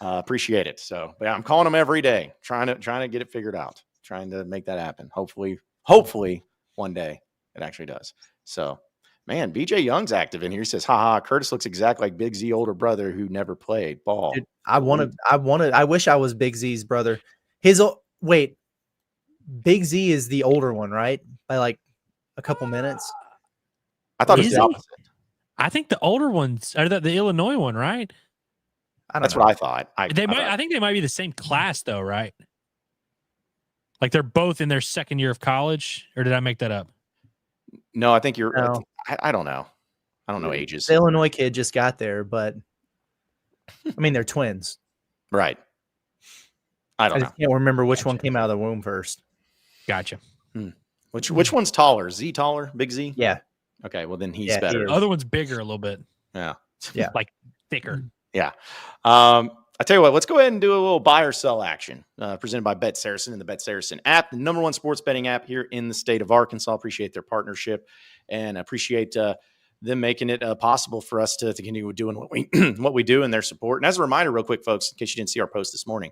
Appreciate it. So, but yeah, I'm calling them every day, trying to get it figured out, trying to make that happen. Hopefully one day it actually does. So, man, BJ Young's active in here. He says, "Haha, Curtis looks exactly like Big Z older brother who never played ball." Dude, I wish I was Big Z's brother. Wait, Big Z is the older one, right? By like a couple minutes. I thought it was Is the he? opposite. I think the older ones are the Illinois one, right? I don't That's know. what I thought. I think they might be the same class though, right? Like they're both in their second year of college, or did I make that up? No, I think you're. No. I don't know. I don't know ages. The Illinois kid just got there, but I mean they're twins. Right. I I don't know. just can't remember which one came out of the womb first. Gotcha. Which one's taller? Z taller? Big Z? Yeah. Okay, well then he's Yeah, he better. is. The other one's bigger a little bit, Yeah. like thicker. Yeah. I tell you what, let's go ahead and do a little buy or sell action presented by BetSaracen and the BetSaracen app, the #1 sports betting app here in the state of Arkansas. Appreciate their partnership and appreciate them making it possible for us to continue doing what we do and their support. And as a reminder, real quick, folks, in case you didn't see our post this morning,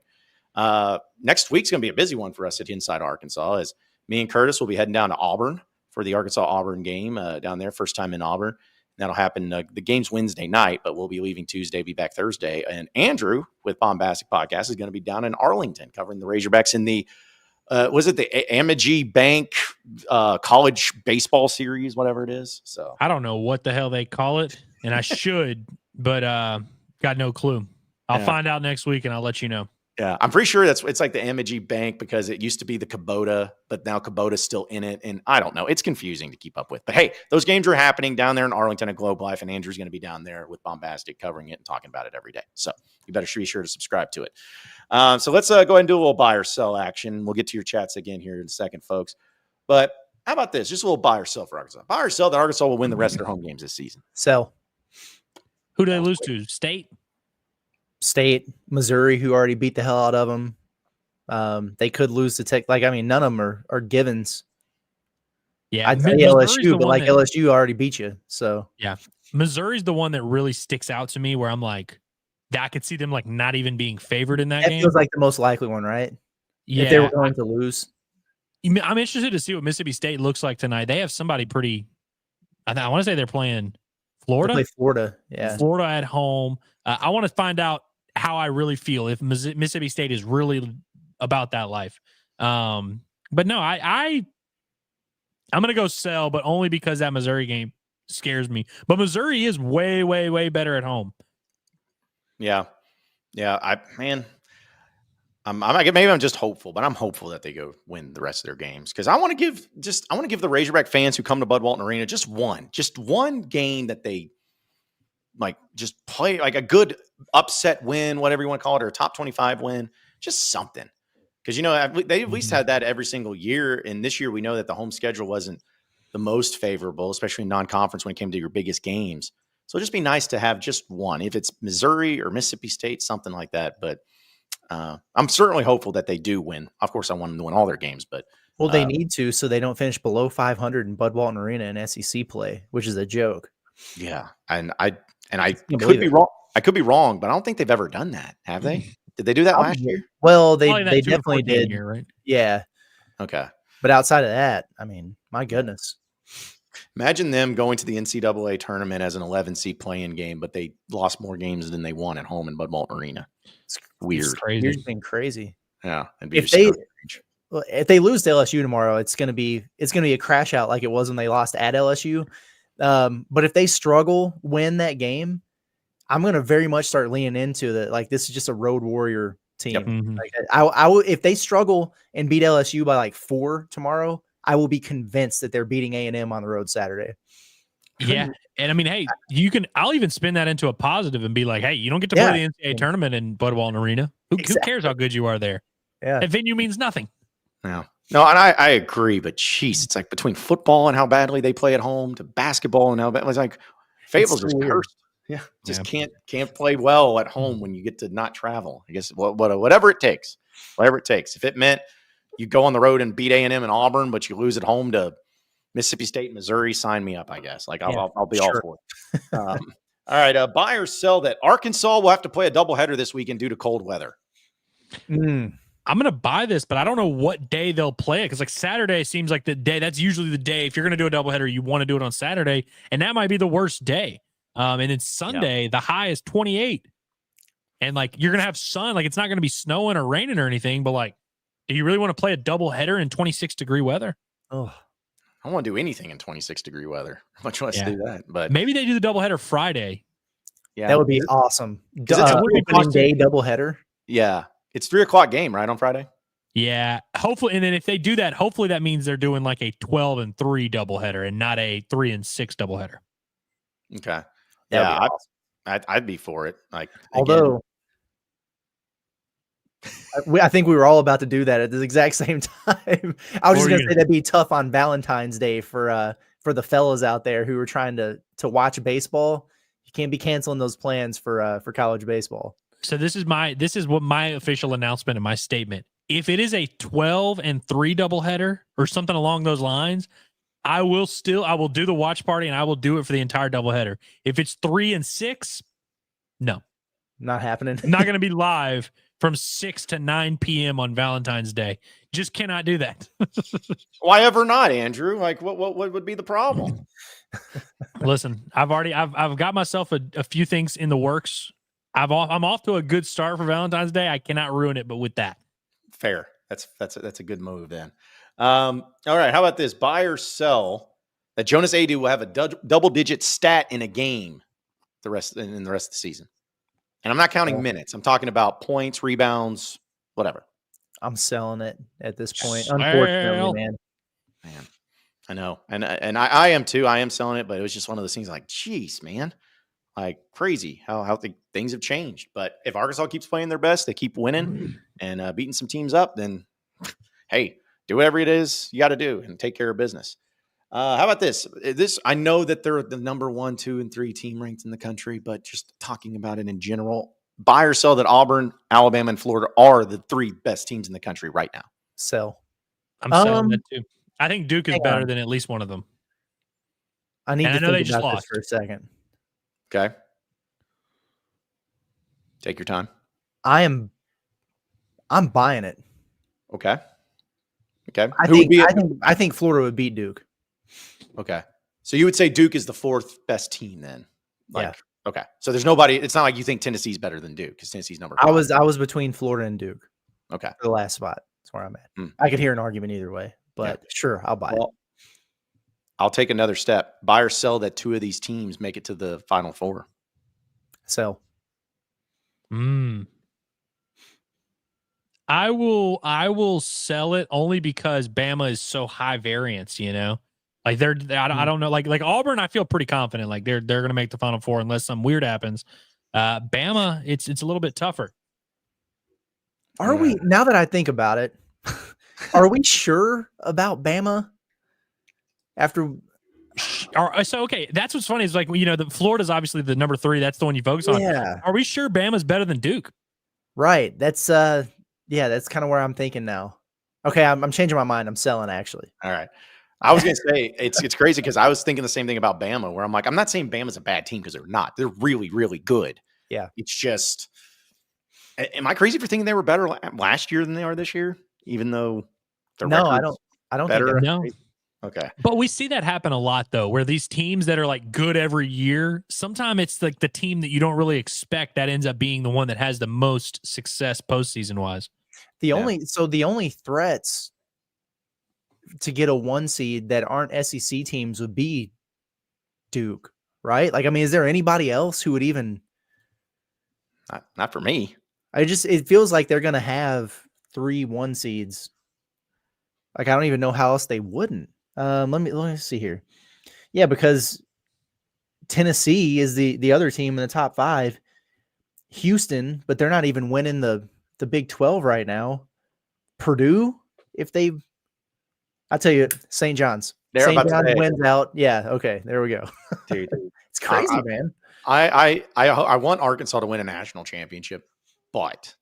next week's going to be a busy one for us at Inside Arkansas as me and Curtis will be heading down to Auburn for the Arkansas-Auburn game down there, first time in Auburn. That'll happen. The game's Wednesday night, but we'll be leaving Tuesday, be back Thursday. And Andrew with Bombastic Podcast is going to be down in Arlington covering the Razorbacks in the, was it the Amagi Bank college baseball series, whatever it is. So I don't know what the hell they call it, and I should, but got no clue. I'll find out next week, and I'll let you know. yeah, I'm pretty sure it's like the Amagi Bank because it used to be the Kubota, but now Kubota's still in it. And I don't know. It's confusing to keep up with. But hey, those games are happening down there in Arlington at Globe Life, and Andrew's going to be down there with Bombastic covering it and talking about it every day. So you better be sure to subscribe to it. So let's go ahead and do a little buy or sell action. We'll get to your chats again here in a second, folks. But how about this? Just a little buy or sell for Arkansas. Buy or sell that Arkansas will win the rest of their home games this season. Sell. Who did they lose to? State, Missouri, who already beat the hell out of them. They could lose to Tech. Like, I mean, none of them are givens. Yeah, I'd say LSU, but like LSU already beat you. So yeah, Missouri's the one that really sticks out to me where I'm like, I could see them like not even being favored in that game. feels like the most likely one, right? Yeah, If they were going to lose. I'm interested to see what Mississippi State looks like tonight. They have somebody pretty. I want to say they're playing Florida. They play Florida, yeah. Florida at home. I want to find out how I really feel if Mississippi State is really about that life. But no, I'm gonna go sell, but only because that Missouri game scares me. But Missouri is way, way, way better at home. Yeah. Maybe I'm just hopeful, but I'm hopeful that they go win the rest of their games because I want to give the Razorback fans who come to Bud Walton Arena just one game that they like just play like a good upset win, whatever you want to call it, or a top 25 win, just something. Because they at least had that every single year, and this year we know that the home schedule wasn't the most favorable, especially in non-conference when it came to your biggest games. So it'd just be nice to have just one, if it's Missouri or Mississippi State, something like that. But I'm certainly hopeful that they do win. Of course, I want them to win all their games, but they need to so they don't finish below 500 in Bud Walton Arena in SEC play, which is a joke. Yeah, and I could be wrong. I could be wrong, but I don't think they've ever done that. Have they? Did they do that last year? Well, they definitely did. Year, right? Yeah. Okay. But outside of that, I mean, my goodness. Imagine them going to the NCAA tournament as an 11-seed play-in game, but they lost more games than they won at home in Bud Walton Arena. It's weird. It's crazy. It's been crazy. Yeah. If they lose to LSU tomorrow, it's gonna be a crash out like it was when they lost at LSU. But if they struggle, win that game, I'm gonna very much start leaning into that. Like this is just a road warrior team. Yep. Mm-hmm. Like I will, if they struggle and beat LSU by like 4 tomorrow, I will be convinced that they're beating A&M on the road Saturday. Yeah. And I mean, hey, I'll even spin that into a positive and be like, hey, you don't get to play the NCAA tournament in Budwallen Arena. Who cares how good you are there? Yeah. That venue means nothing. No, and I agree, but geez, it's like between football and how badly they play at home to basketball and how bad it's like Fayetteville's just weird. cursed. Yeah, just can't play well at home when you get to not travel. I guess whatever it takes, If it meant you go on the road and beat A&M and Auburn, but you lose at home to Mississippi State and Missouri, sign me up. I guess I'll be all for it. All right, buy or sell that Arkansas will have to play a doubleheader this weekend due to cold weather. I'm going to buy this, but I don't know what day they'll play it because like Saturday seems like the day. That's usually the day. If you're going to do a doubleheader, you want to do it on Saturday, and that might be the worst day. And then Sunday, the high is 28. And like you're going to have sun. Like it's not going to be snowing or raining or anything, but like, do you really want to play a doubleheader in 26-degree weather? Oh, I don't want to do anything in 26-degree weather, much less do that. But maybe they do the doubleheader Friday. Yeah, that would be awesome. It would be one day doubleheader. Yeah. It's 3:00 game, right, on Friday? Yeah, hopefully. And then if they do that, hopefully that means they're doing like a 12-3 doubleheader and not a 3-6 doubleheader. Okay. Yeah, I'd be for it. Like, although I think we were all about to do that at the exact same time. I was just going to say that'd be tough on Valentine's Day for the fellas out there who are trying to watch baseball. You can't be canceling those plans for college baseball. So this is what my official announcement and my statement. If it is a 12-3 doubleheader or something along those lines, I will do the watch party and I will do it for the entire doubleheader. If it's 3-6, no, not happening. Not going to be live from 6 to 9 p.m. on Valentine's Day. Just cannot do that. Why ever not, Andrew? Like what would be the problem? Listen, I've got myself a few things in the works. I'm off to a good start for Valentine's Day. I cannot ruin it, but with that. Fair. That's a good move then. All right. How about this? Buy or sell that Jonas Adu will have a double-digit stat in a game in the rest of the season. And I'm not counting minutes. I'm talking about points, rebounds, whatever. I'm selling it at this point. Unfortunately, man. I know. And I am too. I am selling it, but it was just one of those things like, geez, man. Like crazy how things have changed. But if Arkansas keeps playing their best, they keep winning and beating some teams up, then hey, do whatever it is you got to do and take care of business. How about this? I know that they're the number 1, 2, and 3 team ranked in the country, but just talking about it in general, buy or sell that Auburn, Alabama, and Florida are the 3 best teams in the country right now. Sell. I'm selling that too. I think Duke is better than at least one of them. I know they just lost for a second. Okay. Take your time. I'm buying it. Okay. I think Florida would beat Duke. Okay. So you would say Duke is the 4th best team then? Yeah. Okay. So there's nobody. It's not like you think Tennessee's better than Duke because Tennessee's number 5. I was between Florida and Duke. Okay. For the last spot. That's where I'm at. I could hear an argument either way, but sure, I'll buy it. I'll take another step. Buy or sell that 2 of these teams make it to the Final Four. Sell. I will sell it only because Bama is so high variance, you know. Like I don't know, like Auburn, I feel pretty confident like they're going to make the Final Four unless some weird happens. Bama, it's a little bit tougher. Are we, now that I think about it, are we sure about Bama? Okay, that's what's funny is like, you know, the Florida's obviously the number 3. That's the one you focus on. Yeah. Are we sure Bama's better than Duke? Right. That's that's kind of where I'm thinking now. Okay, I'm changing my mind. I'm selling actually. All right. I was going to say it's crazy because I was thinking the same thing about Bama where I'm like, I'm not saying Bama's a bad team because they're not. They're really, really good. Yeah. It's just, am I crazy for thinking they were better last year than they are this year? Even though I don't better. think no. Okay. But we see that happen a lot though, where these teams that are like good every year, sometimes it's like the team that you don't really expect that ends up being the one that has the most success postseason wise. The only threats to get a 1 seed that aren't SEC teams would be Duke, right? Like, I mean, is there anybody else who would even? Not for me. It feels like they're going to have 3 1 seeds. Like, I don't even know how else they wouldn't. Let me see here. Yeah, because Tennessee is the other team in the top 5. Houston, but they're not even winning the Big 12 right now. Purdue, I'll tell you, St. John's. St. John's wins out. Yeah, okay, there we go. Dude, it's crazy, man. I want Arkansas to win a national championship, but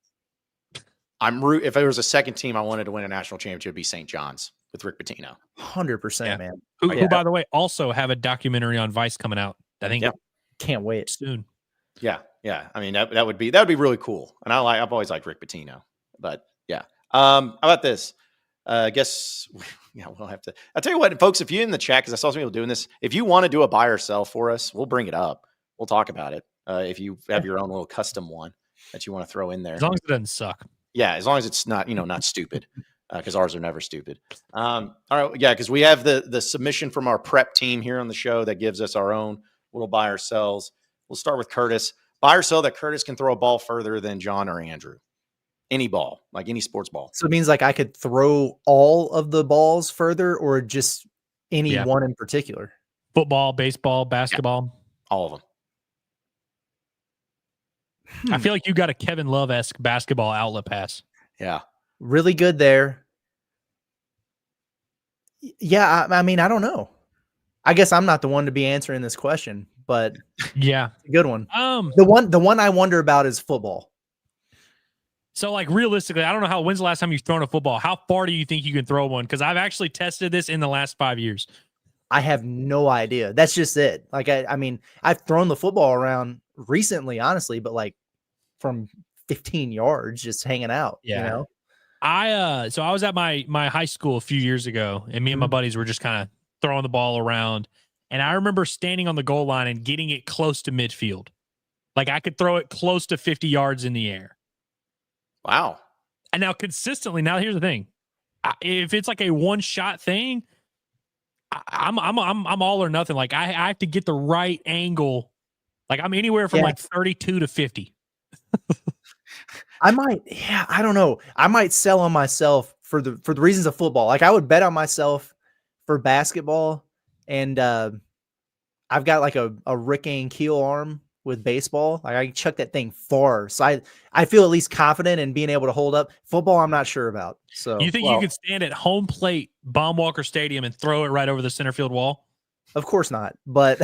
if there was a second team I wanted to win a national championship, it'd be St. John's with Rick Pitino. 100%, man. Who, by the way, also have a documentary on Vice coming out. I think can't wait soon. Yeah. I mean, that would be really cool. And I've always liked Rick Pitino, but yeah. How about this? I guess we'll have to. I'll tell you what, folks. If you're in the chat, because I saw some people doing this, if you want to do a buy or sell for us, we'll bring it up. We'll talk about it. If you have your own little custom one that you want to throw in there, as long as it doesn't suck. Yeah, as long as it's not not stupid, because ours are never stupid. All right, yeah, because we have the submission from our prep team here on the show that gives us our own little buy or sells. We'll start with Curtis. Buy or sell that Curtis can throw a ball further than John or Andrew. Any ball, like any sports ball. So it means like I could throw all of the balls further, or just any one in particular? Football, baseball, basketball. Yeah. All of them. I feel like you got a Kevin Love-esque basketball outlet pass. Yeah. Really good there. Yeah, I mean, I don't know. I guess I'm not the one to be answering this question, but yeah, it's a good one. The one I wonder about is football. So, like, realistically, I don't know when's the last time you've thrown a football? How far do you think you can throw one? Because I've actually tested this in the last 5 years. I have no idea. That's just it. Like, I mean, I've thrown the football around recently, honestly, but like from 15 yards, just hanging out. Yeah. You know? So I was at my high school a few years ago, and me and my buddies were just kind of throwing the ball around. And I remember standing on the goal line and getting it close to midfield. Like, I could throw it close to 50 yards in the air. Wow. And now consistently, here's the thing. If it's like a one shot thing, I'm all or nothing. Like, I have to get the right angle. Like, I'm anywhere from like 32 to 50. I don't know. I might sell on myself for the reasons of football. Like, I would bet on myself for basketball, and I've got like a Rick Ankiel arm with baseball. Like, I can chuck that thing far. So I feel at least confident in being able to hold up. Football, I'm not sure about. So you think you could stand at home plate, Baumwalker Stadium, and throw it right over the center field wall? Of course not. But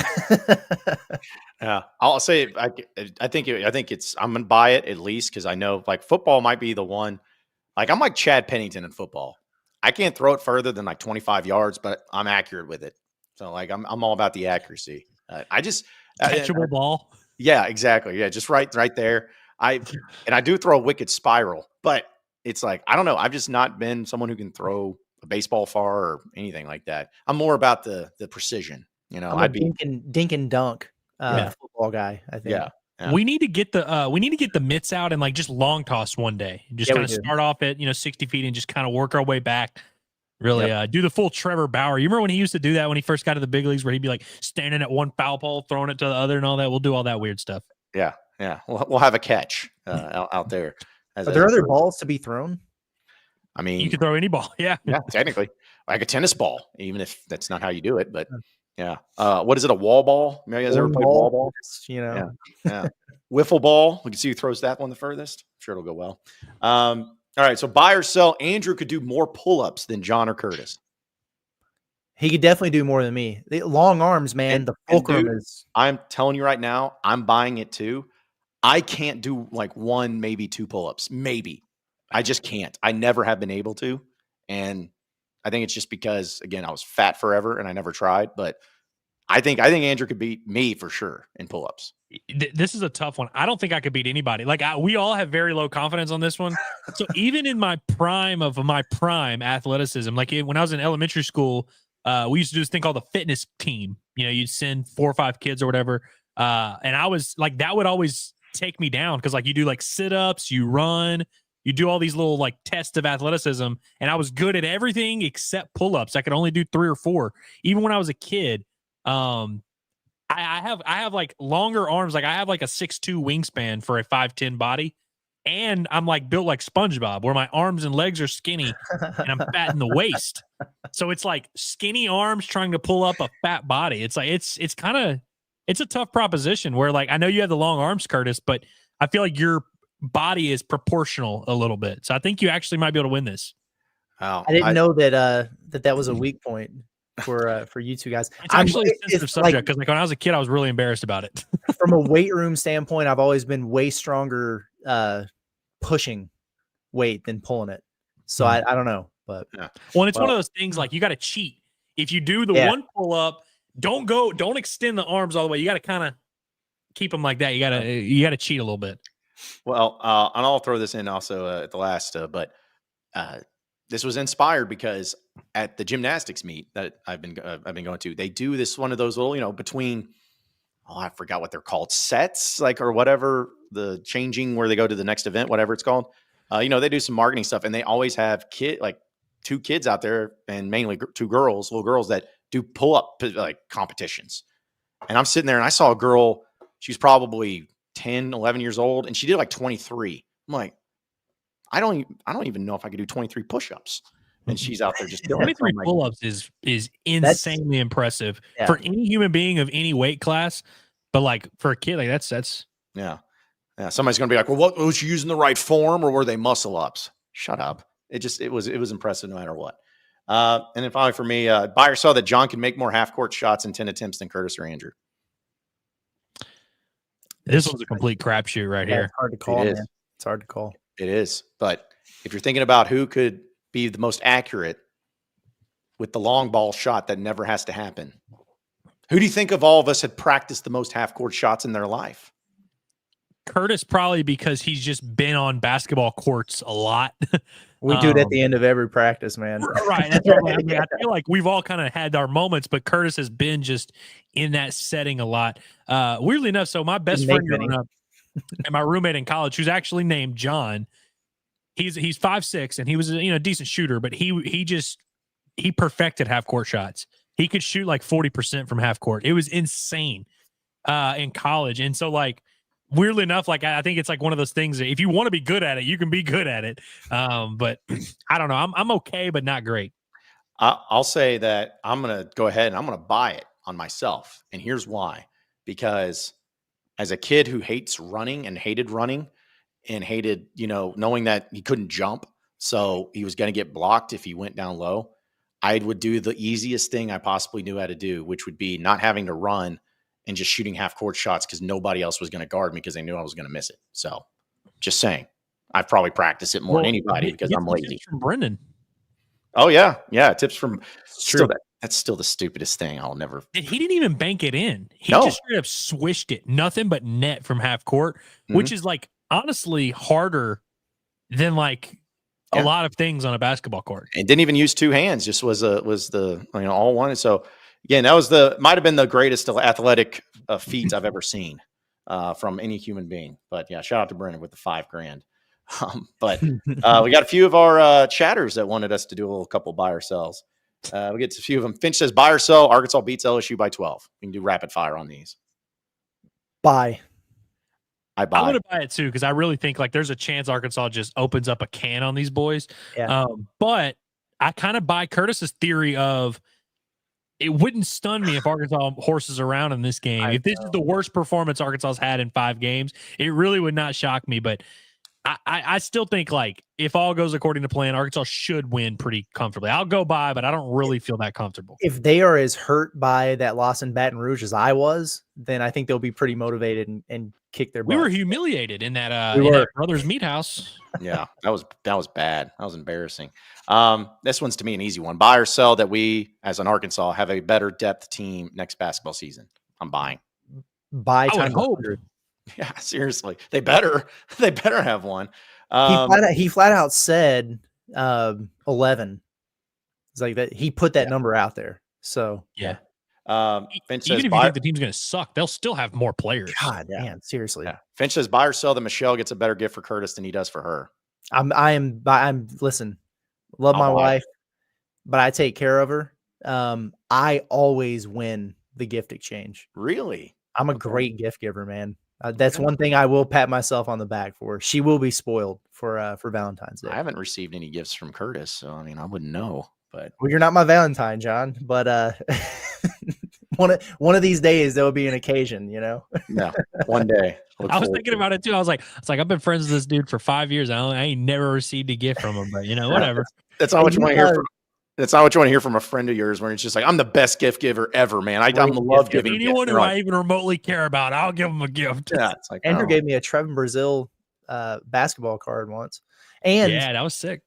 yeah, I'll say I think it's I'm gonna buy it at least because I know like football might be the one. Like, I'm like Chad Pennington in football. I can't throw it further than like 25 yards, but I'm accurate with it. So like I'm all about the accuracy. I just catchable ball. Yeah, exactly. Yeah, just right there. I do throw a wicked spiral, but it's like, I don't know. I've just not been someone who can throw a baseball far or anything like that. I'm more about the precision. I'm dink and dunk football guy, I think. Yeah. We need to get the mitts out and like just long toss one day. Just kind of start off at 60 feet and just kind of work our way back. Really do the full Trevor Bauer. You remember when he used to do that when he first got to the big leagues, where he'd be like standing at one foul pole, throwing it to the other, and all that. We'll do all that weird stuff. Yeah. We'll have a catch out there. Are there other balls to be thrown? I mean, you can throw any ball. Yeah, technically, like a tennis ball, even if that's not how you do it. But yeah, what is it? A wall ball? Maybe you guys ever played wall ball? Yeah. Wiffle ball. We can see who throws that one the furthest. I'm sure it'll go well. All right, so buy or sell. Andrew could do more pull-ups than John or Curtis. He could definitely do more than me. The long arms, man. The fulcrum is. I'm telling you right now, I'm buying it too. I can't do like one, maybe two pull-ups. Maybe. I just can't. I never have been able to. And I think it's just because, again, I was fat forever and I never tried. But I think Andrew could beat me for sure in pull-ups. This is a tough one. I don't think I could beat anybody. Like, we all have very low confidence on this one. So even in my prime of my prime athleticism, like when I was in elementary school, we used to do this thing called the fitness team. You'd send 4 or 5 kids or whatever. And I was like, that would always take me down because like you do like sit-ups, you run, you do all these little like tests of athleticism. And I was good at everything except pull-ups. I could only do 3 or 4. Even when I was a kid, I have like longer arms. Like I have like a 6'2" wingspan for a 5'10" body. And I'm like built like SpongeBob where my arms and legs are skinny and I'm fat in the waist. So it's like skinny arms trying to pull up a fat body. It's like, it's kind of, it's a tough proposition where, like, I know you have the long arms, Curtis, but I feel like your body is proportional a little bit. So I think you actually might be able to win this. Wow. I didn't know that that was a weak point for you two guys. It's actually a sensitive it's subject because, like, when I was a kid, I was really embarrassed about it. From a weight room standpoint, I've always been way stronger pushing weight than pulling it. So I don't know, but Well, it's one of those things like you got to cheat. If you do the one pull up, don't extend the arms all the way. You got to kind of keep them like that. You got to cheat a little bit. Well, and I'll throw this in also at the last, but this was inspired because at the gymnastics meet that I've been going to, they do this one of those little, between, I forgot what they're called, sets, like, or whatever, the changing where they go to the next event, whatever it's called. They do some marketing stuff, and they always have two kids out there, and mainly two girls, little girls that do pull up like competitions. And I'm sitting there and I saw a girl, she's probably 10, 11 years old, and she did like 23. I'm like, I don't even know if I could do 23 push-ups. And she's out there just doing 23 pull-ups is insanely impressive for any human being of any weight class. But like for a kid, like that's yeah. Somebody's gonna be like, well, what was she using the right form, or were they muscle ups? Shut up. It was impressive no matter what. And then finally for me, buy or sell that John can make more half-court shots in 10 attempts than Curtis or Andrew. This was a complete crapshoot right here. It's hard to call, man. It's hard to call. It is. But if you're thinking about who could be the most accurate with the long ball shot that never has to happen, who do you think of all of us had practiced the most half-court shots in their life? Curtis, probably because he's just been on basketball courts a lot. We do it at the end of every practice, man. Right. That's what I mean. I feel like we've all kind of had our moments, but Curtis has been just in that setting a lot. Weirdly enough, so my best friend growing up and my roommate in college, who's actually named John, he's 5'6", and he was a decent shooter, but he perfected half court shots. He could shoot like 40% from half court. It was insane in college. And so like, weirdly enough, like I think it's like one of those things that if you want to be good at it, you can be good at it. But I don't know. I'm okay, but not great. I'll say that I'm going to go ahead and I'm going to buy it on myself. And here's why. Because as a kid who hates running and hated running and hated, knowing that he couldn't jump, so he was going to get blocked if he went down low, I would do the easiest thing I possibly knew how to do, which would be not having to run and just shooting half court shots because nobody else was going to guard me because they knew I was going to miss it. So just saying, I've probably practiced it more than anybody because I'm lazy. From Brendan. Oh yeah. Yeah. Tips from that's still the stupidest thing. I'll never. And he didn't even bank it in. He just straight up swished it. Nothing but net from half court, which is like honestly harder than like a lot of things on a basketball court. And didn't even use two hands. Just was the all one. So again, that might have been the greatest athletic feat I've ever seen from any human being. But yeah, shout out to Brendan with the $5,000. But we got a few of our chatters that wanted us to do a couple buy or sells. We get to a few of them. Finch says buy or sell. Arkansas beats LSU by 12. We can do rapid fire on these. Buy. I buy. I'm going to buy it too because I really think like there's a chance Arkansas just opens up a can on these boys. Yeah. But I kind of buy Curtis's theory of it wouldn't stun me if Arkansas horses around in this game. If this is the worst performance Arkansas's had in 5 games, it really would not shock me. But I still think like if all goes according to plan, Arkansas should win pretty comfortably. I'll go by, but I don't really feel that comfortable. If they are as hurt by that loss in Baton Rouge as I was, then I think they'll be pretty motivated and kick their butt. We were humiliated in that Brothers Meat House. Yeah, that was bad. That was embarrassing. This one's to me an easy one. Buy or sell that we, as an Arkansas, have a better depth team next basketball season. I'm buying. Buy time. Yeah, seriously. They better have one. He flat out said 11. It's like that. He put that number out there. So yeah. Finch Even says if you think the team's going to suck, they'll still have more players. God, man, seriously. Yeah. Finch says buy or sell that Michelle gets a better gift for Curtis than he does for her. I'm listen, love my wife, but I take care of her. I always win the gift exchange. Really? I'm a great gift giver, man. That's one thing I will pat myself on the back for. She will be spoiled for Valentine's Day. I haven't received any gifts from Curtis, so I mean, I wouldn't know. But well, you're not my Valentine, John. But one of these days there will be an occasion, you know. Yeah, one day. Look I was forward thinking to it. about it too. I was like, I've been friends with this dude for 5 years. I ain't never received a gift from him, but whatever. That's not what you want to hear from. That's not what you want to hear from a friend of yours, where it's just like, I'm the best gift giver ever, man. I love giving gifts. Anyone who Right. I even remotely care about, I'll give them a gift. Yeah, it's like Andrew gave me a Trevin Brazil basketball card once, and yeah, that was sick.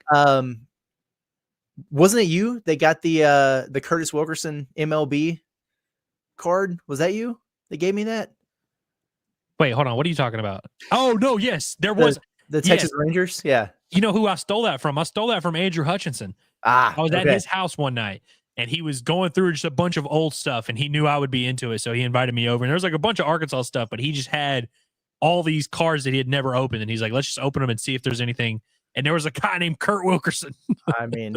Wasn't it you that got the Curtis Wilkerson MLB card? Was that you that gave me that? Wait, hold on. What are you talking about? Oh no, yes, there was the Texas Rangers. Yeah, you know who I stole that from? I stole that from Andrew Hutchinson. I was at his house one night, and he was going through just a bunch of old stuff, and he knew I would be into it, so he invited me over. And there was like a bunch of Arkansas stuff, but he just had all these cards that he had never opened, and he's like, "Let's just open them and see if there's anything." And there was a guy named Kurt Wilkerson. I mean,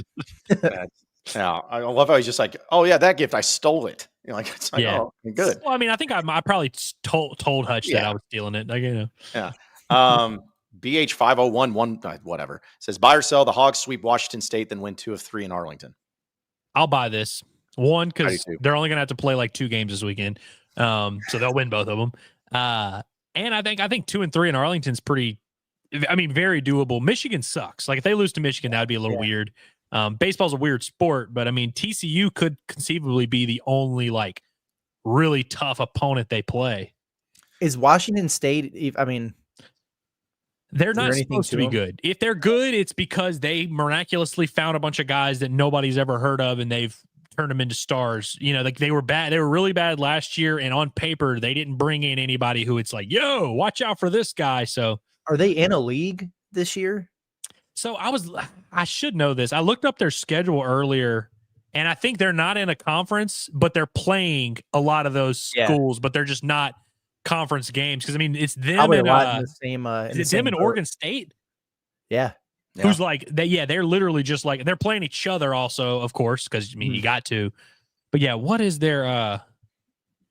yeah, I love how he's just like, "Oh yeah, that gift, I stole it." You're like, it's like, Yeah. oh, good. Well, I mean, I think I probably told Hutch that I was stealing it. Like, Yeah. BH 501 whatever says, buy or sell, the Hogs sweep Washington State, then win 2 of 3 in Arlington. I'll buy this one because they're only gonna have to play like 2 games this weekend, so they'll win both of them. And I think 2 and 3 in Arlington's pretty. I mean, very doable. Michigan sucks. Like if they lose to Michigan, that would be a little weird. Baseball's a weird sport, but I mean, TCU could conceivably be the only like really tough opponent they play. Is Washington State? I mean, they're not supposed to be good. If they're good, it's because they miraculously found a bunch of guys that nobody's ever heard of, and they've turned them into stars. You know, like they were bad. They were really bad last year, and on paper, they didn't bring in anybody who it's like, yo, watch out for this guy. So, are they in a league this year? So I should know this. I looked up their schedule earlier, and I think they're not in a conference, but they're playing a lot of those schools, but they're just not conference games. Because I mean, it's them and Oregon State. Yeah. Who's like they're literally just like they're playing each other also, of course, because I mean you got to. But yeah, what is their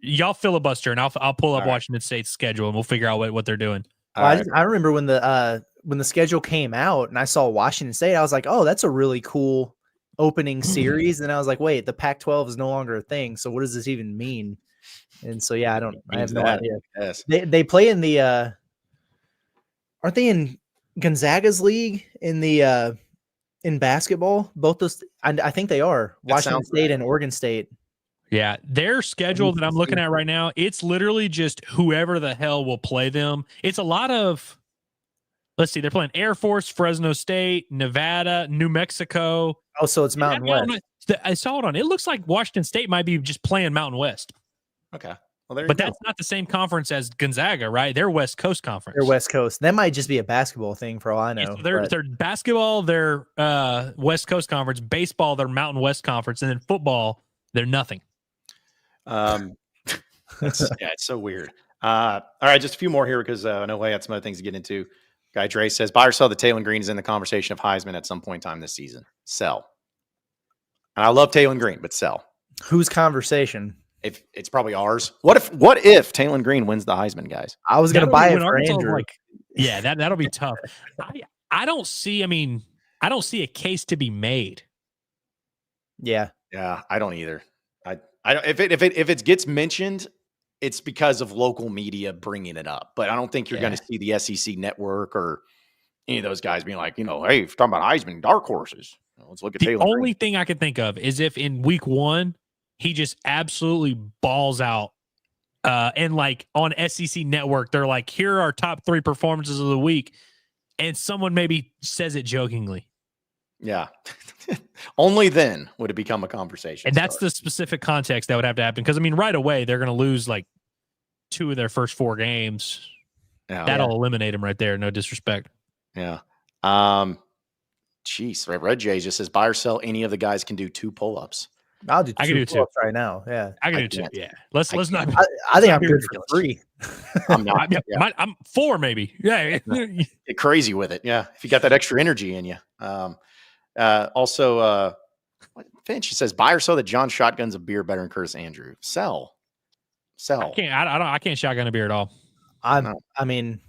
y'all filibuster and I'll pull up Washington State's schedule and we'll figure out what they're doing. Well, I remember when the schedule came out and I saw Washington State, I was like, oh, that's a really cool opening series. And I was like, wait, the Pac-12 is no longer a thing. So what does this even mean? And so, yeah, I have no idea. Yes. They play in the, aren't they in Gonzaga's league in the, in basketball? Both those, I think they are. Washington State and Oregon State. Yeah, their schedule that I'm looking at right now, it's literally just whoever the hell will play them. It's a lot of, let's see, they're playing Air Force, Fresno State, Nevada, New Mexico. Oh, so it's Mountain West. I saw it on. It looks like Washington State might be just playing Mountain West. Okay. Well, but that's not the same conference as Gonzaga, right? They're West Coast Conference. They're West Coast. That might just be a basketball thing for all I know. Yeah, so they're basketball, they're West Coast Conference. Baseball, they're Mountain West Conference. And then football, they're nothing. It's so weird. All right, just a few more here because I know I had some other things to get into. Guy Dre says, buy or sell, the Taylor Green is in the conversation of Heisman at some point in time this season. Sell. And I love Taylor Green, but sell. Whose conversation? If it's probably ours. What if Taylor Green wins the Heisman, guys? I was going to buy it for Andrew. That'll be tough. I don't see a case to be made. Yeah, I don't either. I don't, if it gets mentioned, it's because of local media bringing it up. But I don't think you're going to see the SEC network or any of those guys being like, hey, if you're talking about Heisman, dark horses, let's look at Taylor. The only thing I can think of is if in week 1 he just absolutely balls out, and like on SEC network they're like, here are our top 3 performances of the week, and someone maybe says it jokingly. Yeah. Only then would it become a conversation. And that's the specific context that would have to happen. Because, I mean, right away, they're going to lose like 2 of their first 4 games. That'll eliminate them right there. No disrespect. Yeah. Red Jay just says, buy or sell, any of the guys can do 2 pull-ups. I can do 2 right now. Yeah. I can do 2. Yeah. Let's not. I think I'm good for 3. I'm not. I'm 4 maybe. Yeah. Get crazy with it. Yeah. If you got that extra energy in you. Also, Finch says, buy or sell that John shotguns a beer better than Curtis Andrew. Sell. I can't shotgun a beer at all. I mean,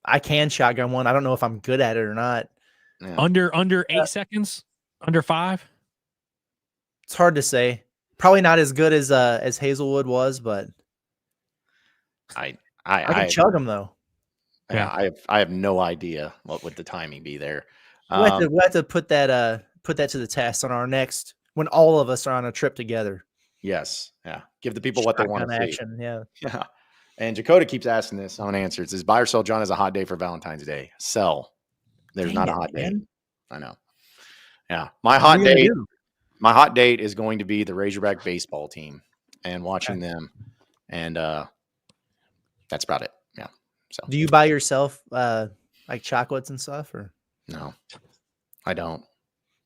I can shotgun one. I don't know if I'm good at it or not. Yeah. Under 8 seconds, under 5. It's hard to say. Probably not as good as Hazelwood was, but I can chug them though. Yeah, I have no idea what would the timing be there. We'll have to put that to the test on our next when all of us are on a trip together. Yes, yeah. Give the people what they want to see. Action, yeah. Yeah. And Dakota keeps asking this. I want to answer. It says, buy or sell John is a hot day for Valentine's Day. Sell. There's not a hot date. I know. Yeah. My hot date is going to be the Razorback baseball team and watching them. And that's about it. Yeah. So do you buy yourself like chocolates and stuff or no? I don't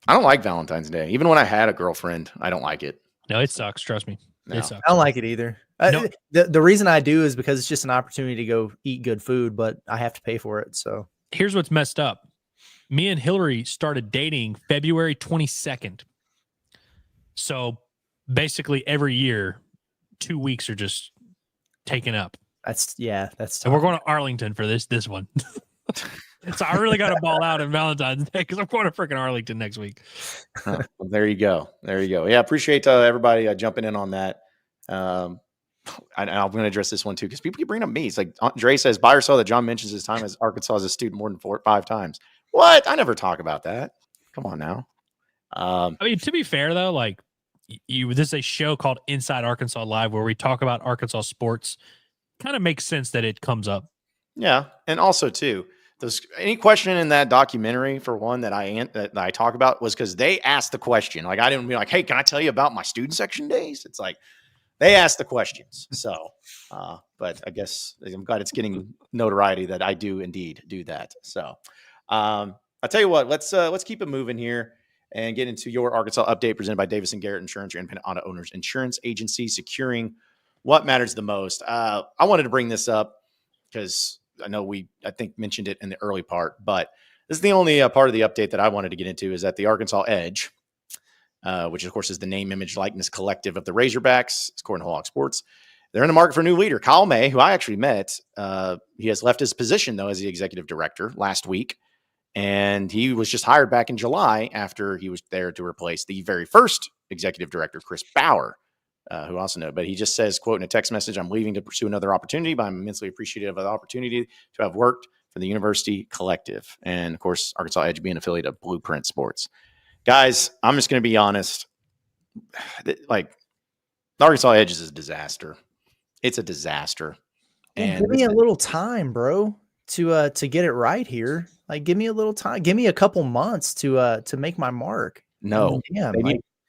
like Valentine's Day. Even when I had a girlfriend, I don't like it. No, it sucks. Trust me. No. It sucks. I don't like it either. No. The reason I do is because it's just an opportunity to go eat good food, but I have to pay for it. So here's what's messed up. Me and Hillary started dating February 22nd. So basically every year, 2 weeks are just taken up. That's tough. And we're going to Arlington for this one. So I really got to ball out on Valentine's Day because I'm going to freaking Arlington next week. Well, there you go. Yeah, appreciate everybody jumping in on that. I'm going to address this one too because people keep bringing up me. It's like Dre says, buy or sell that John mentions his time as Arkansas as a student more than 4 or 5 times. What? I never talk about that. Come on now. I mean, to be fair though, like this is a show called Inside Arkansas Live where we talk about Arkansas sports. Kind of makes sense that it comes up. Yeah, and also too, any question in that documentary for one that I talk about was because they asked the question. Like I didn't be like, hey, can I tell you about my student section days? It's like they asked the questions. So, but I guess I'm glad it's getting notoriety that I do indeed do that. So, I'll tell you what. Let's keep it moving here and get into your Arkansas update presented by Davis & Garrett Insurance, your independent auto owners insurance agency, securing what matters the most. I wanted to bring this up because I know I think mentioned it in the early part, but this is the only part of the update that I wanted to get into is that the Arkansas Edge, which of course is the name, image, likeness collective of the Razorbacks, according to Hogs Sports, they're in the market for a new leader. Kyle May, who I actually met, he has left his position though as the executive director last week, and he was just hired back in July after he was there to replace the very first executive director, Chris Bauer. Who also know, but he just says, quote, in a text message, I'm leaving to pursue another opportunity, but I'm immensely appreciative of the opportunity to have worked for the University Collective. And of course, Arkansas Edge being an affiliate of Blueprint Sports. Guys, I'm just going to be honest. Like, the Arkansas Edge is a disaster. It's a disaster. And give me a little time, bro, to get it right here. Like, give me a little time. Give me a couple months to make my mark. No,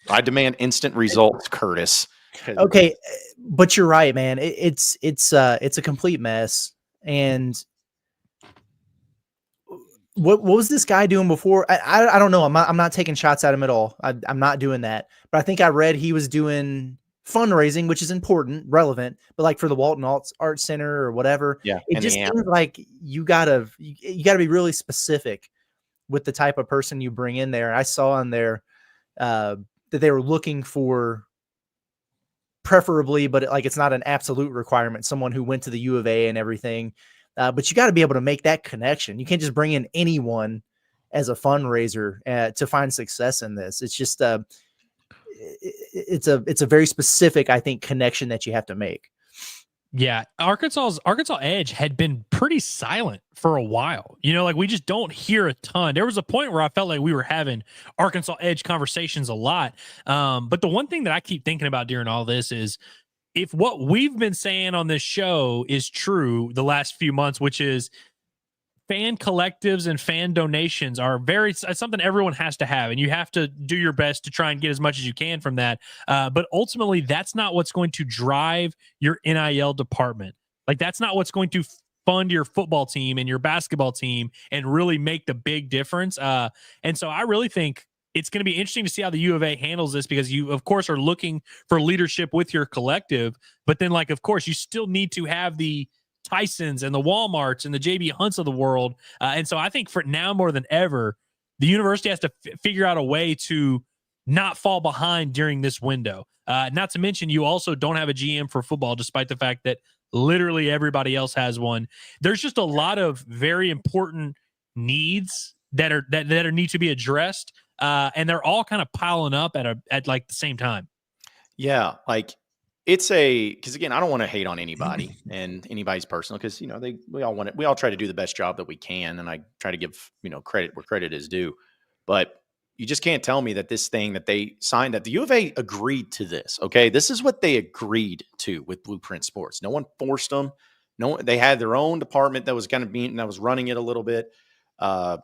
I demand instant results, Curtis. Okay, but you're right, man. It's a complete mess. And what was this guy doing before? I don't know. I'm not taking shots at him at all. I'm not doing that. But I think I read he was doing fundraising, which is important, relevant. But like for the Walton Art Center or whatever, yeah, it just seems like you gotta be really specific with the type of person you bring in there. I saw on there that they were looking for, preferably, but like it's not an absolute requirement, someone who went to the U of A and everything. But you got to be able to make that connection. You can't just bring in anyone as a fundraiser to find success in this. It's just it's a very specific, I think, connection that you have to make. Yeah, Arkansas Edge had been pretty silent for a while. You know, like we just don't hear a ton. There was a point where I felt like we were having Arkansas Edge conversations a lot. But the one thing that I keep thinking about during all this is if what we've been saying on this show is true the last few months, which is fan collectives and fan donations are something everyone has to have, and you have to do your best to try and get as much as you can from that. But ultimately, that's not what's going to drive your NIL department. Like that's not what's going to fund your football team and your basketball team and really make the big difference. And so I really think it's going to be interesting to see how the U of A handles this, because you, of course, are looking for leadership with your collective, but then, like, of course, you still need to have the Tysons and the Walmarts and the JB Hunts of the world. And so I think for now more than ever, the university has to figure out a way to not fall behind during this window. Not to mention, you also don't have a GM for football, despite the fact that literally everybody else has one. There's just a lot of very important needs that need to be addressed. And they're all kind of piling up at like the same time. Yeah, like because again, I don't want to hate on anybody and anybody's personal because we all try to do the best job that we can, and I try to give credit where credit is due, but you just can't tell me that this thing that they signed, that the U of A agreed to this. Okay, this is what they agreed to with Blueprint Sports. No one forced them. No, they had their own department that was kind of that was running it a little bit. I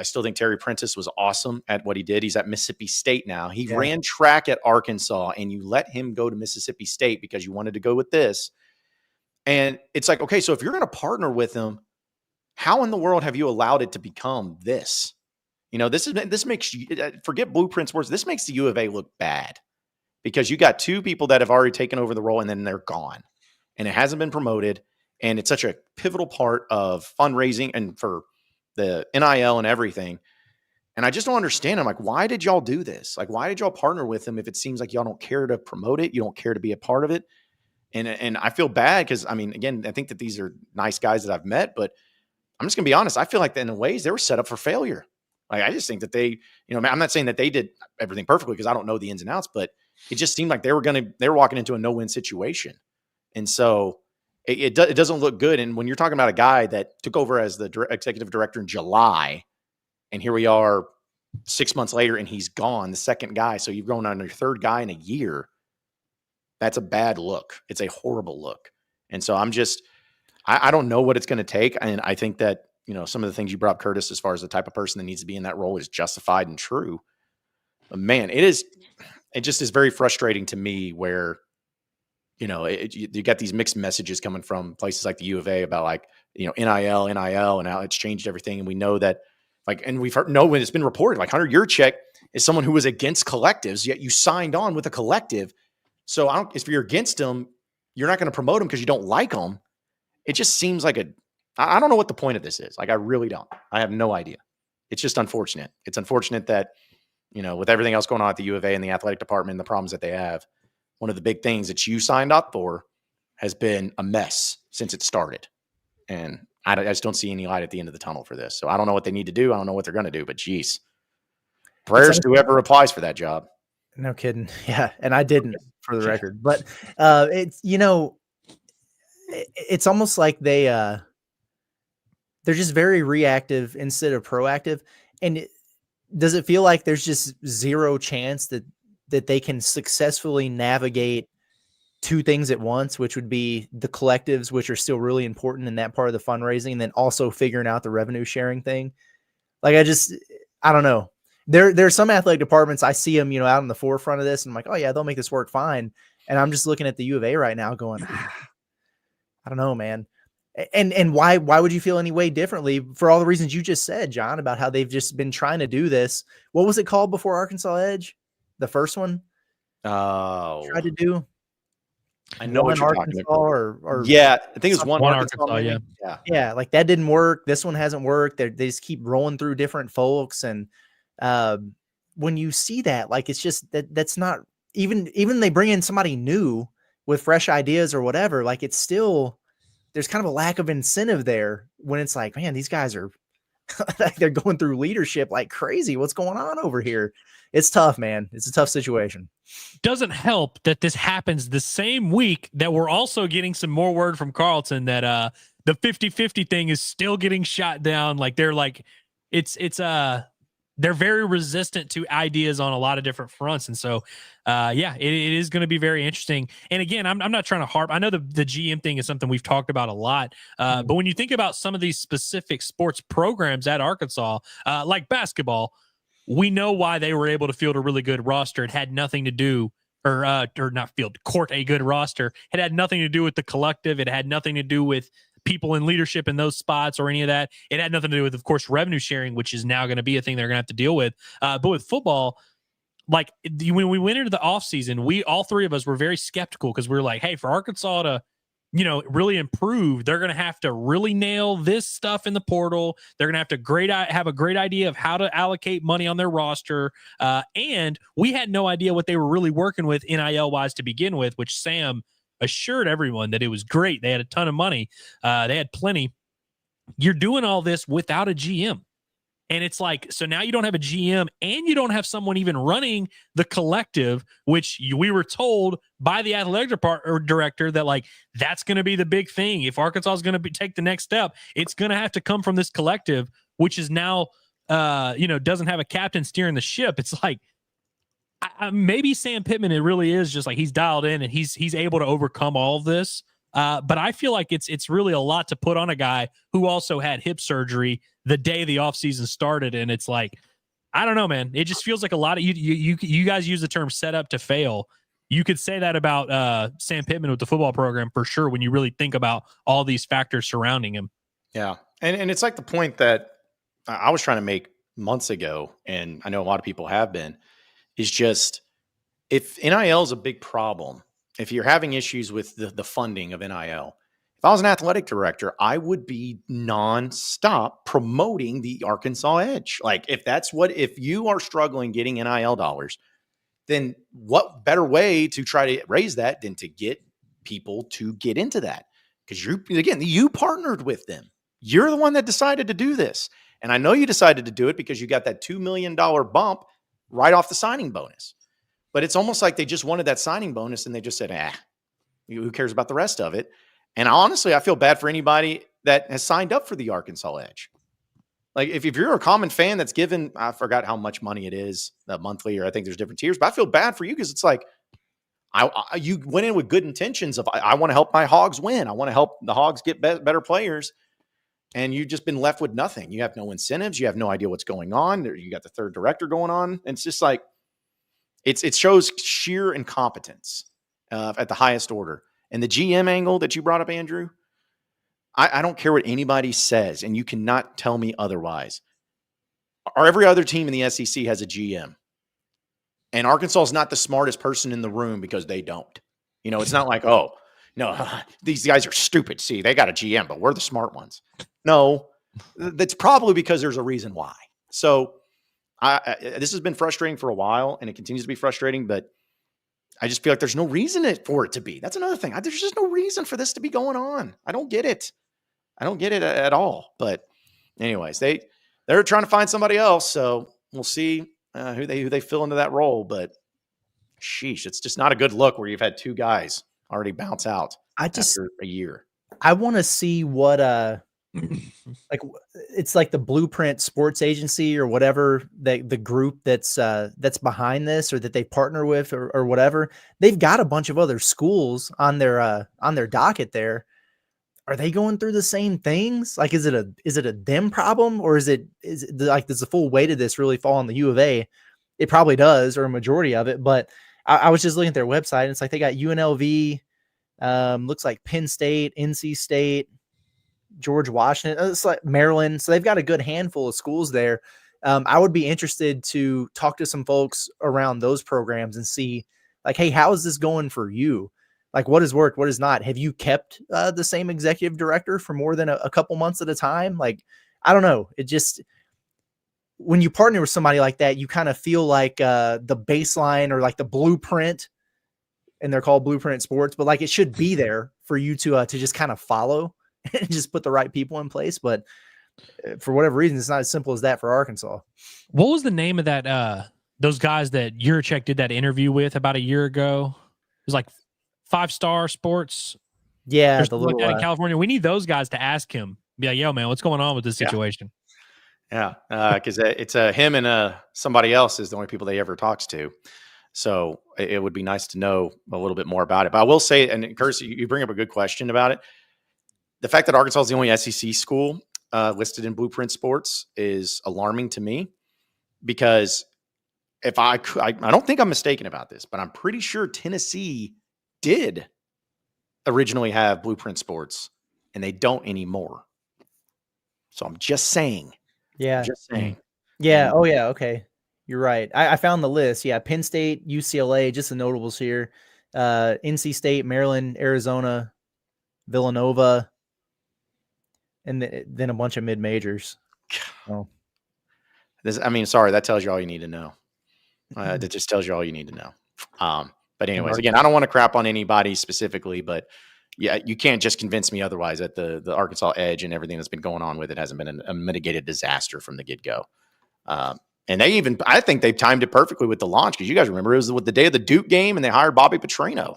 still think Terry Prentice was awesome at what he did. He's at Mississippi State now. He ran track at Arkansas, and you let him go to Mississippi State because you wanted to go with this. And it's like, okay, so if you're going to partner with him, how in the world have you allowed it to become this? This makes you forget Blueprint Sports. This makes the U of A look bad because you got two people that have already taken over the role and then they're gone, and it hasn't been promoted. And it's such a pivotal part of fundraising and for the NIL and everything. And I just don't understand. I'm like, why did y'all do this? Like, why did y'all partner with him if it seems like y'all don't care to promote it? You don't care to be a part of it. And I feel bad because, I mean, again, I think that these are nice guys that I've met, but I'm just going to be honest. I feel like that in ways they were set up for failure. Like, I just think that they, I'm not saying that they did everything perfectly because I don't know the ins and outs, but it just seemed like they were walking into a no-win situation. And so it doesn't look good. And when you're talking about a guy that took over as the executive director in July, and here we are 6 months later and he's gone, the second guy. So you've grown on your third guy in a year. That's a bad look. It's a horrible look. And so I don't know what it's going to take. And I think that, some of the things you brought up, Curtis, as far as the type of person that needs to be in that role is justified and true. But man, it just is very frustrating to me where, you got these mixed messages coming from places like the U of A about like, NIL, and how it's changed everything. And we know that and we've heard, when it's been reported, like Hunter Yurchek is someone who was against collectives, yet you signed on with a collective. So if you're against them, you're not going to promote them because you don't like them. It just seems like I don't know what the point of this is. Like, I really don't. I have no idea. It's just unfortunate. It's unfortunate that, with everything else going on at the U of A and the athletic department and the problems that they have, one of the big things that you signed up for has been a mess since it started. And I just don't see any light at the end of the tunnel for this. So I don't know what they need to do. I don't know what they're going to do, but geez, prayers to whoever applies for that job. No kidding. Yeah. And I didn't, for the record, but it's almost like they're just very reactive instead of proactive. And does it feel like there's just zero chance that they can successfully navigate two things at once, which would be the collectives, which are still really important in that part of the fundraising, and then also figuring out the revenue sharing thing? Like, I don't know. There's some athletic departments, I see them, out in the forefront of this, and I'm like, oh yeah, they'll make this work fine. And I'm just looking at the U of A right now going, I don't know, man. And why would you feel any way differently for all the reasons you just said, John, about how they've just been trying to do this? What was it called before Arkansas Edge? The first one? Oh, tried to do. I know what you're talking about. Or yeah, I think it was one Arkansas. Yeah. Like, that didn't work. This one hasn't worked. They just keep rolling through different folks. And when you see that, like, it's just that's not even they bring in somebody new with fresh ideas or whatever. Like, it's still, there's kind of a lack of incentive there when it's like, man, these guys are they're going through leadership like crazy. What's going on over here? It's tough, man. It's a tough situation. Doesn't help that this happens the same week that we're also getting some more word from Carlton that the 50-50 thing is still getting shot down. Like, they're like, they're very resistant to ideas on a lot of different fronts. And so, it is going to be very interesting. And again, I'm not trying to harp. I know the GM thing is something we've talked about a lot. But when you think about some of these specific sports programs at Arkansas, like basketball, we know why they were able to field a really good roster. It had nothing to do, court a good roster. It had nothing to do with the collective. It had nothing to do with people in leadership in those spots or any of that. It had nothing to do with, of course, revenue sharing, which is now going to be a thing they're going to have to deal with. But with football, like, when we went into the offseason, all three of us were very skeptical because we were like, hey, for Arkansas to, really improve, they're going to have to really nail this stuff in the portal. They're going to have to have a great idea of how to allocate money on their roster. And we had no idea what they were really working with NIL-wise to begin with, which Sam assured everyone that it was great. They had a ton of money. They had plenty. You're doing all this without a GM. And it's like, so now you don't have a GM and you don't have someone even running the collective, which we were told by the athletic director that like, that's going to be the big thing. If Arkansas is going to take the next step, it's going to have to come from this collective, which is now, doesn't have a captain steering the ship. It's like, maybe Sam Pittman, it really is just like he's dialed in and he's able to overcome all of this. But I feel like it's really a lot to put on a guy who also had hip surgery the day the offseason started. And it's like, I don't know, man. It just feels like a lot of you guys use the term set up to fail. You could say that about Sam Pittman with the football program for sure when you really think about all these factors surrounding him. Yeah. And it's like the point that I was trying to make months ago, and I know a lot of people have been, is just if NIL is a big problem, if you're having issues with the funding of NIL, if I was an athletic director, I would be nonstop promoting the Arkansas Edge. Like if you are struggling getting NIL dollars, then what better way to try to raise that than to get people to get into that? Because you partnered with them. You're the one that decided to do this. And I know you decided to do it because you got that $2 million bump right off the signing bonus. But it's almost like they just wanted that signing bonus and they just said, who cares about the rest of it? And honestly, I feel bad for anybody that has signed up for the Arkansas Edge. Like if you're a common fan that's given, I forgot how much money it is, monthly, or I think there's different tiers, but I feel bad for you because it's like, you went in with good intentions of, I want to help my Hogs win. I want to help the Hogs get better players. And you've just been left with nothing. You have no incentives. You have no idea what's going on. You got the third director going on. And it's just like, it shows sheer incompetence at the highest order. And the GM angle that you brought up, Andrew, I don't care what anybody says, and you cannot tell me otherwise. Every other team in the SEC has a GM. And Arkansas is not the smartest person in the room because they don't. It's not like, oh, no, these guys are stupid. See, they got a GM, but we're the smart ones. No, that's probably because there's a reason why. So this has been frustrating for a while, and it continues to be frustrating, but I just feel like there's no reason for it to be. That's another thing. There's just no reason for this to be going on. I don't get it. I don't get it at all. But anyways, they're trying to find somebody else. So we'll see who they fill into that role. But sheesh, it's just not a good look where you've had two guys already bounce out after a year. I want to see what like it's like the Blueprint Sports Agency or whatever, the group that's behind this or that they partner with or whatever. They've got a bunch of other schools on their docket there. Are they going through the same things? Like, is it a them problem, or is it like, does the full weight of this really fall on the U of A? It probably does, or a majority of it. But I was just looking at their website, and it's like they got UNLV, looks like Penn State, NC State, George Washington, it's like Maryland. So they've got a good handful of schools there. I would be interested to talk to some folks around those programs and see, like, hey, how is this going for you? Like, what has worked, what has not? Have you kept the same executive director for more than a couple months at a time? Like, I don't know. It just, when you partner with somebody like that, you kind of feel like the baseline or like the blueprint, and they're called Blueprint Sports, but like it should be there for you to just kind of follow and just put the right people in place. But for whatever reason, it's not as simple as that for Arkansas. What was the name of that? Those guys that Yurachek did that interview with about a year ago? It was like 5 Star Sports. Yeah, the little in California. We need those guys to ask him. Be like, yo, man, what's going on with this situation? Yeah, because it's him and somebody else is the only people they ever talks to. So it would be nice to know a little bit more about it. But I will say, and Curtis, you bring up a good question about it. The fact that Arkansas is the only SEC school listed in Blueprint Sports is alarming to me, because if I don't think I'm mistaken about this, but I'm pretty sure Tennessee did originally have Blueprint Sports, and they don't anymore. So I'm just saying. Yeah. Just saying. Yeah. Oh, yeah. Okay. You're right. I found the list. Yeah. Penn State, UCLA, just the notables here. NC State, Maryland, Arizona, Villanova, and then a bunch of mid-majors. Oh. Sorry, that tells you all you need to know. That just tells you all you need to know. But anyways, again, I don't want to crap on anybody specifically, but yeah, you can't just convince me otherwise that the Arkansas edge and everything that's been going on with it hasn't been a mitigated disaster from the get-go. And I think they've timed it perfectly with the launch, because you guys remember it was with the day of the Duke game and they hired Bobby Petrino.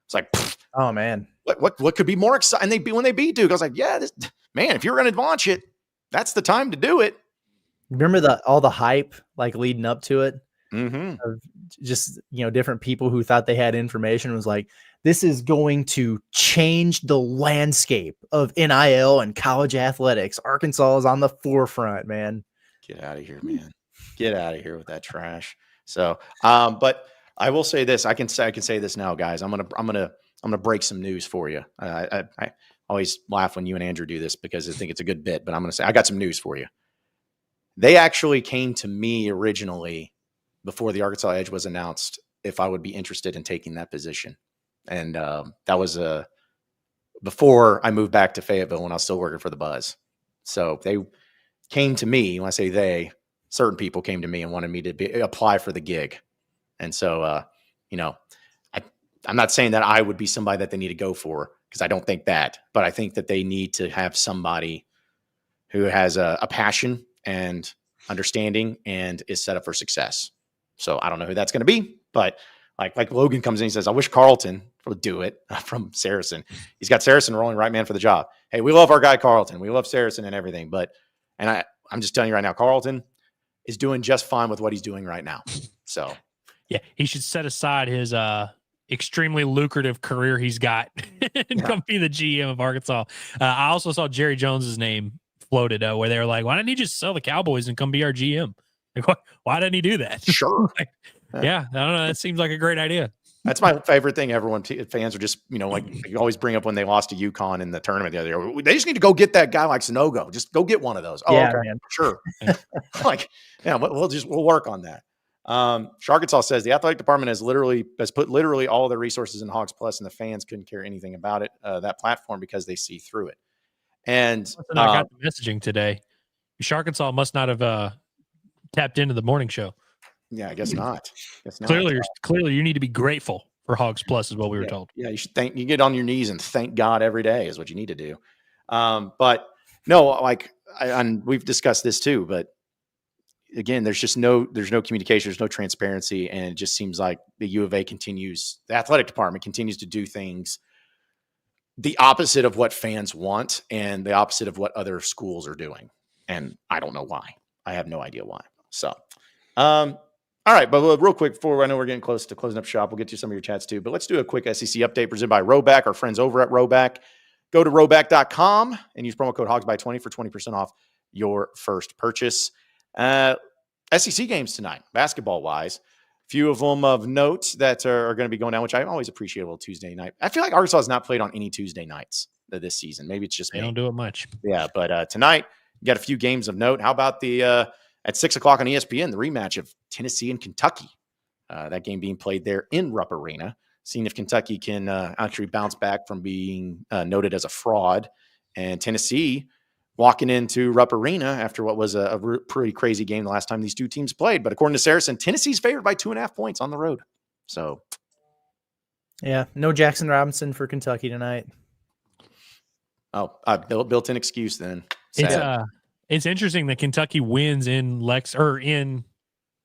It's like, Oh man. what could be more exciting? And when they beat Duke, I was like, yeah, man, if you're going to launch it, that's the time to do it. Remember all the hype like leading up to it? Mm-hmm. Of just, different people who thought they had information, was like, this is going to change the landscape of NIL and college athletics. Arkansas is on the forefront, man. Get out of here, man. Get out of here with that trash. So, but I will say this. I can say this now, guys. I'm gonna break some news for you. I always laugh when you and Andrew do this because I think it's a good bit, but I'm gonna say I got some news for you. They actually came to me originally before the Arkansas Edge was announced if I would be interested in taking that position. And that was before I moved back to Fayetteville when I was still working for the Buzz. So they came to me. When I say they, certain people came to me and wanted me to apply for the gig. And so, I'm not saying that I would be somebody that they need to go for, because I don't think that, but I think that they need to have somebody who has a passion and understanding and is set up for success. So I don't know who that's going to be, but like Logan comes in, he says, I wish Carlton would do it from Saracen. He's got Saracen rolling right man for the job. Hey, we love our guy Carlton. We love Saracen and everything, I'm just telling you right now, Carlton is doing just fine with what he's doing right now. So Yeah, he should set aside his extremely lucrative career he's got and come be the GM of Arkansas. I also saw Jerry Jones's name floated where they were like, why didn't he just sell the Cowboys and come be our GM? Like, why didn't he do that? Sure. Yeah, I don't know. That seems like a great idea. That's my favorite thing. Everyone, fans are just, like you always bring up when they lost to UConn in the tournament the other year. They just need to go get that guy like Sanogo. Just go get one of those. Oh, Yeah, okay, man. sure. We'll work on that. Arkansas says the athletic department has put literally all their resources in Hogs Plus, and the fans couldn't care anything about it, that platform, because they see through it. And I got the messaging today. Arkansas must not have tapped into the morning show. Yeah, I guess not. Clearly, you need to be grateful for Hogs Plus, is what we were told. Yeah, you get on your knees and thank God every day is what you need to do. But no, and we've discussed this too, but again, there's no communication, there's no transparency, and it just seems like the U of A the athletic department continues to do things the opposite of what fans want and the opposite of what other schools are doing. And I don't know why. I have no idea why. So, all right, but real quick, before I know we're getting close to closing up shop, we'll get to some of your chats too, but let's do a quick SEC update presented by Rhoback, our friends over at Rhoback. Go to Rhoback.com and use promo code HOGSBY20 for 20% off your first purchase. SEC games tonight, basketball-wise. Few of them of note that are going to be going down, which I always appreciate a little Tuesday night. I feel like Arkansas has not played on any Tuesday nights this season. Maybe it's just They me. don't do it much. Yeah, but tonight, you got a few games of note. How about the at 6 o'clock on ESPN, the rematch of Tennessee and Kentucky? That game being played there in Rupp Arena. Seeing if Kentucky can actually bounce back from being noted as a fraud. And Tennessee walking into Rupp Arena after what was a pretty crazy game the last time these two teams played. But according to Saracen, Tennessee's favored by 2.5 points on the road. So, Yeah, no Jackson Robinson for Kentucky tonight. oh, built in excuse then. It's interesting that Kentucky wins in in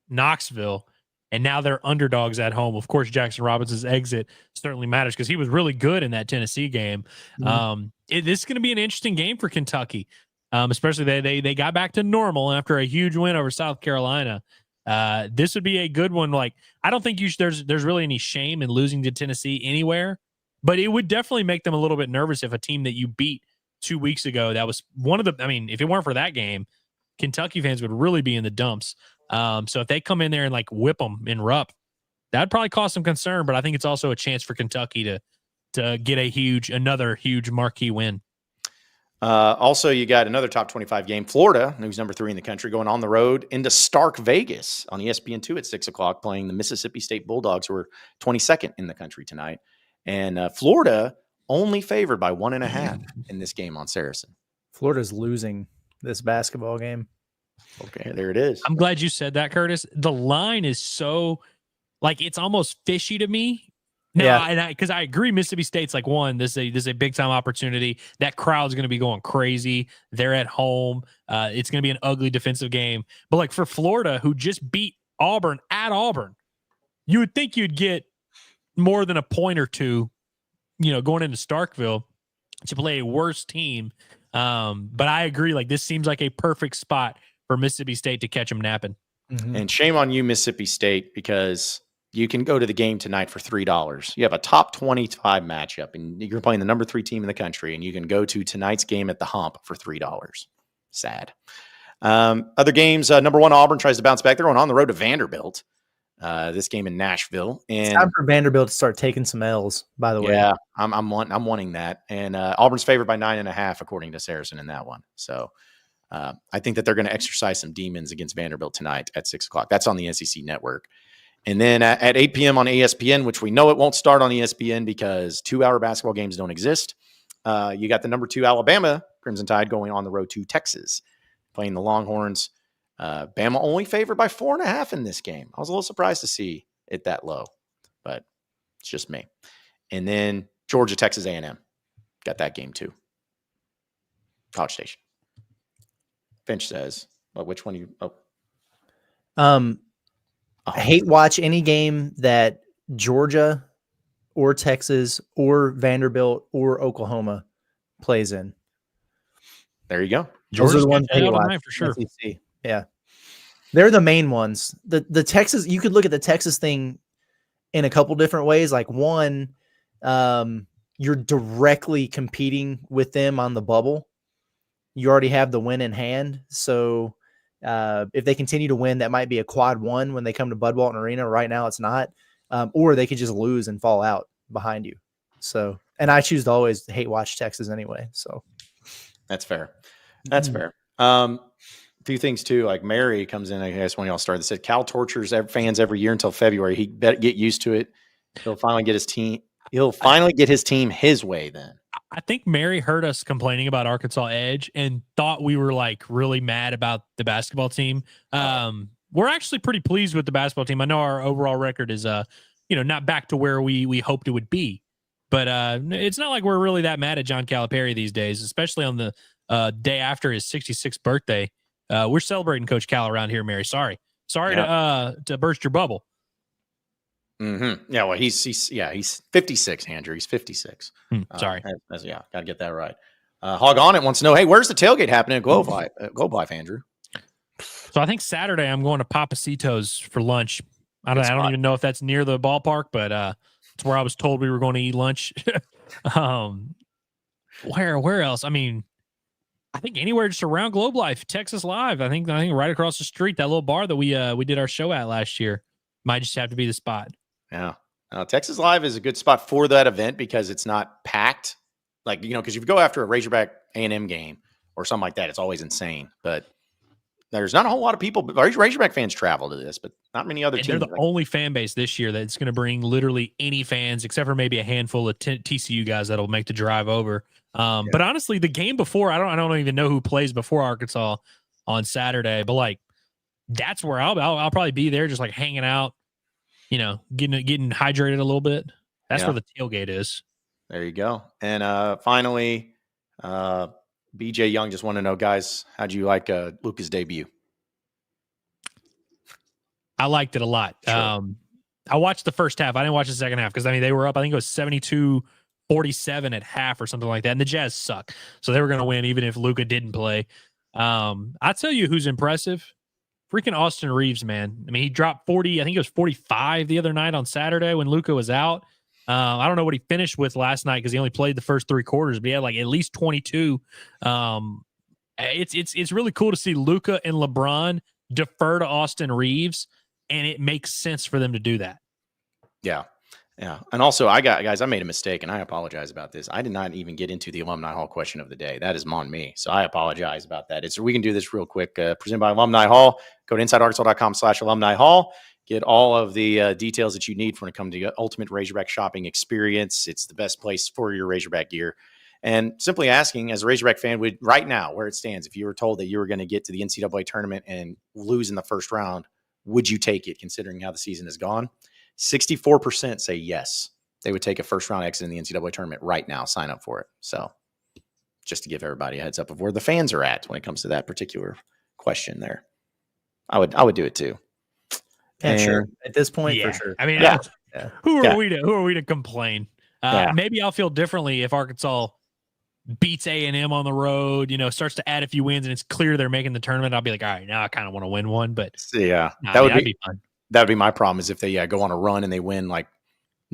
Knoxville, and now they're underdogs at home. Of course, Jackson Robinson's exit certainly matters because he was really good in that Tennessee game. Mm-hmm. This is going to be an interesting game for Kentucky, especially they got back to normal after a huge win over South Carolina. This would be a good one. Like, I don't think there's really any shame in losing to Tennessee anywhere, but it would definitely make them a little bit nervous if a team that you beat 2 weeks ago, that was one of the, if it weren't for that game, Kentucky fans would really be in the dumps. So if they come in there and like whip them in Rupp, that'd probably cause some concern, but I think it's also a chance for Kentucky to get another huge marquee win. Also, you got another top 25 game. Florida, who's number 3 in the country, going on the road into Stark Vegas on ESPN2 at 6 o'clock, playing the Mississippi State Bulldogs, who are 22nd in the country tonight. And Florida only favored by 1.5 in this game on Saracen. Florida's losing this basketball game. Okay, there it is. I'm glad you said that, Curtis. The line is so, like, it's almost fishy to me No, Yeah. because I agree. Mississippi State's like one. This is a big time opportunity. That crowd's going to be going crazy. They're at home. It's going to be an ugly defensive game. But like for Florida, who just beat Auburn at Auburn, you would think you'd get more than a point or two, going into Starkville to play a worse team. But I agree. Like this seems like a perfect spot for Mississippi State to catch them napping. Mm-hmm. And shame on you, Mississippi State, because you can go to the game tonight for $3. You have a top 25 matchup, and you're playing the number 3 team in the country, and you can go to tonight's game at the Hump for $3. Sad. Other games, number 1, Auburn tries to bounce back. They're going on the road to Vanderbilt. This game in Nashville. And It's time for Vanderbilt to start taking some L's, by the way. Yeah, I'm wanting that. And Auburn's favored by 9.5, according to Saracen in that one. So I think that they're going to exercise some demons against Vanderbilt tonight at 6:00. That's on the SEC Network. And then at 8 p.m. on ESPN, which we know it won't start on ESPN because 2-hour basketball games don't exist. You got the number 2 Alabama Crimson Tide going on the road to Texas, playing the Longhorns. Bama only favored by 4.5 in this game. I was a little surprised to see it that low, but it's just me. And then Georgia, Texas A&M. Got that game too. College Station. Finch says, well, which one you? I hate watch any game that Georgia or Texas or Vanderbilt or Oklahoma plays in. There you go. Those are the ones I hate tonight watch. for sure. SEC. Yeah. They're the main ones. The Texas, you could look at the Texas thing in a couple different ways. Like one, you're directly competing with them on the bubble. You already have the win in hand. So if they continue to win, that might be a quad 1 when they come to Bud Walton Arena. Right now it's not. Or they could just lose and fall out behind you. So, and I choose to always hate watch Texas anyway. So that's fair. That's fair. A few things too, like Mary comes in, I guess, when y'all started. They said Cal tortures fans every year until February. He better get used to it. He'll finally get his team his way then. I think Mary heard us complaining about Arkansas Edge and thought we were like really mad about the basketball team. We're actually pretty pleased with the basketball team. I know our overall record is not back to where we hoped it would be, but it's not like we're really that mad at John Calipari these days, especially on the day after his 66th birthday. We're celebrating Coach Cal around here, Mary. Sorry to burst your bubble. Mm-hmm. Yeah, well, he's 56, Andrew. He's 56. Sorry. Got to get that right. Hog on it wants to know, hey, where's the tailgate happening at Globe Life, Andrew? So I think Saturday I'm going to Papacito's for lunch. I don't even know if that's near the ballpark, but it's where I was told we were going to eat lunch. Where else? I mean, I think anywhere just around Globe Life, Texas Live. I think right across the street, that little bar that we did our show at last year might just have to be the spot. Yeah. Texas Live is a good spot for that event because it's not packed. Like, because if you go after a Razorback A&M game or something like that, it's always insane. But there's not a whole lot of people. Razorback fans travel to this, but not many other teams. They're the only fan base this year that's going to bring literally any fans, except for maybe a handful of TCU guys that'll make the drive over. But honestly, the game before, I don't even know who plays before Arkansas on Saturday, but like that's where I'll probably be there, just like hanging out, getting hydrated a little bit. That's where the tailgate is. There you go. And finally, BJ Young just want to know, guys, how'd you like Luka's debut? I liked it a lot. Sure. I watched the first half. I didn't watch the second half because they were up. I think it was 72-47 at half or something like that. And the Jazz suck, so they were going to win even if Luka didn't play. I tell you who's impressive. Freaking Austin Reeves, man. I mean, he dropped 40. I think it was 45 the other night on Saturday when Luka was out. I don't know what he finished with last night because he only played the first 3 quarters, but he had like at least 22. It's really cool to see Luka and LeBron defer to Austin Reeves, and it makes sense for them to do that. Yeah. Yeah. And also, I made a mistake, and I apologize about this. I did not even get into the Alumni Hall question of the day. That is on me. So I apologize about that. We can do this real quick. Presented by Alumni Hall. Go to InsideArkansas.com/Alumni Hall. Get all of the details that you need when it comes to ultimate Razorback shopping experience. It's the best place for your Razorback gear. And simply asking, as a Razorback fan, would right now, where it stands, if you were told that you were going to get to the NCAA tournament and lose in the first round, would you take it, considering how the season has gone? 64% say yes. they would take a first round exit in the NCAA tournament right now. Sign up for it. So just to give everybody a heads up of where the fans are at when it comes to that particular question there. I would do it too. Yeah, sure. And- At this point, Yeah. for sure. I mean, Yeah. who Yeah. are we to complain? Yeah. Maybe I'll feel differently if Arkansas beats A&M on the road, starts to add a few wins and it's clear they're making the tournament. I'll be like, all right, now I kind of want to win one, but Yeah, that'd be fun. That would be my problem is if they go on a run and they win like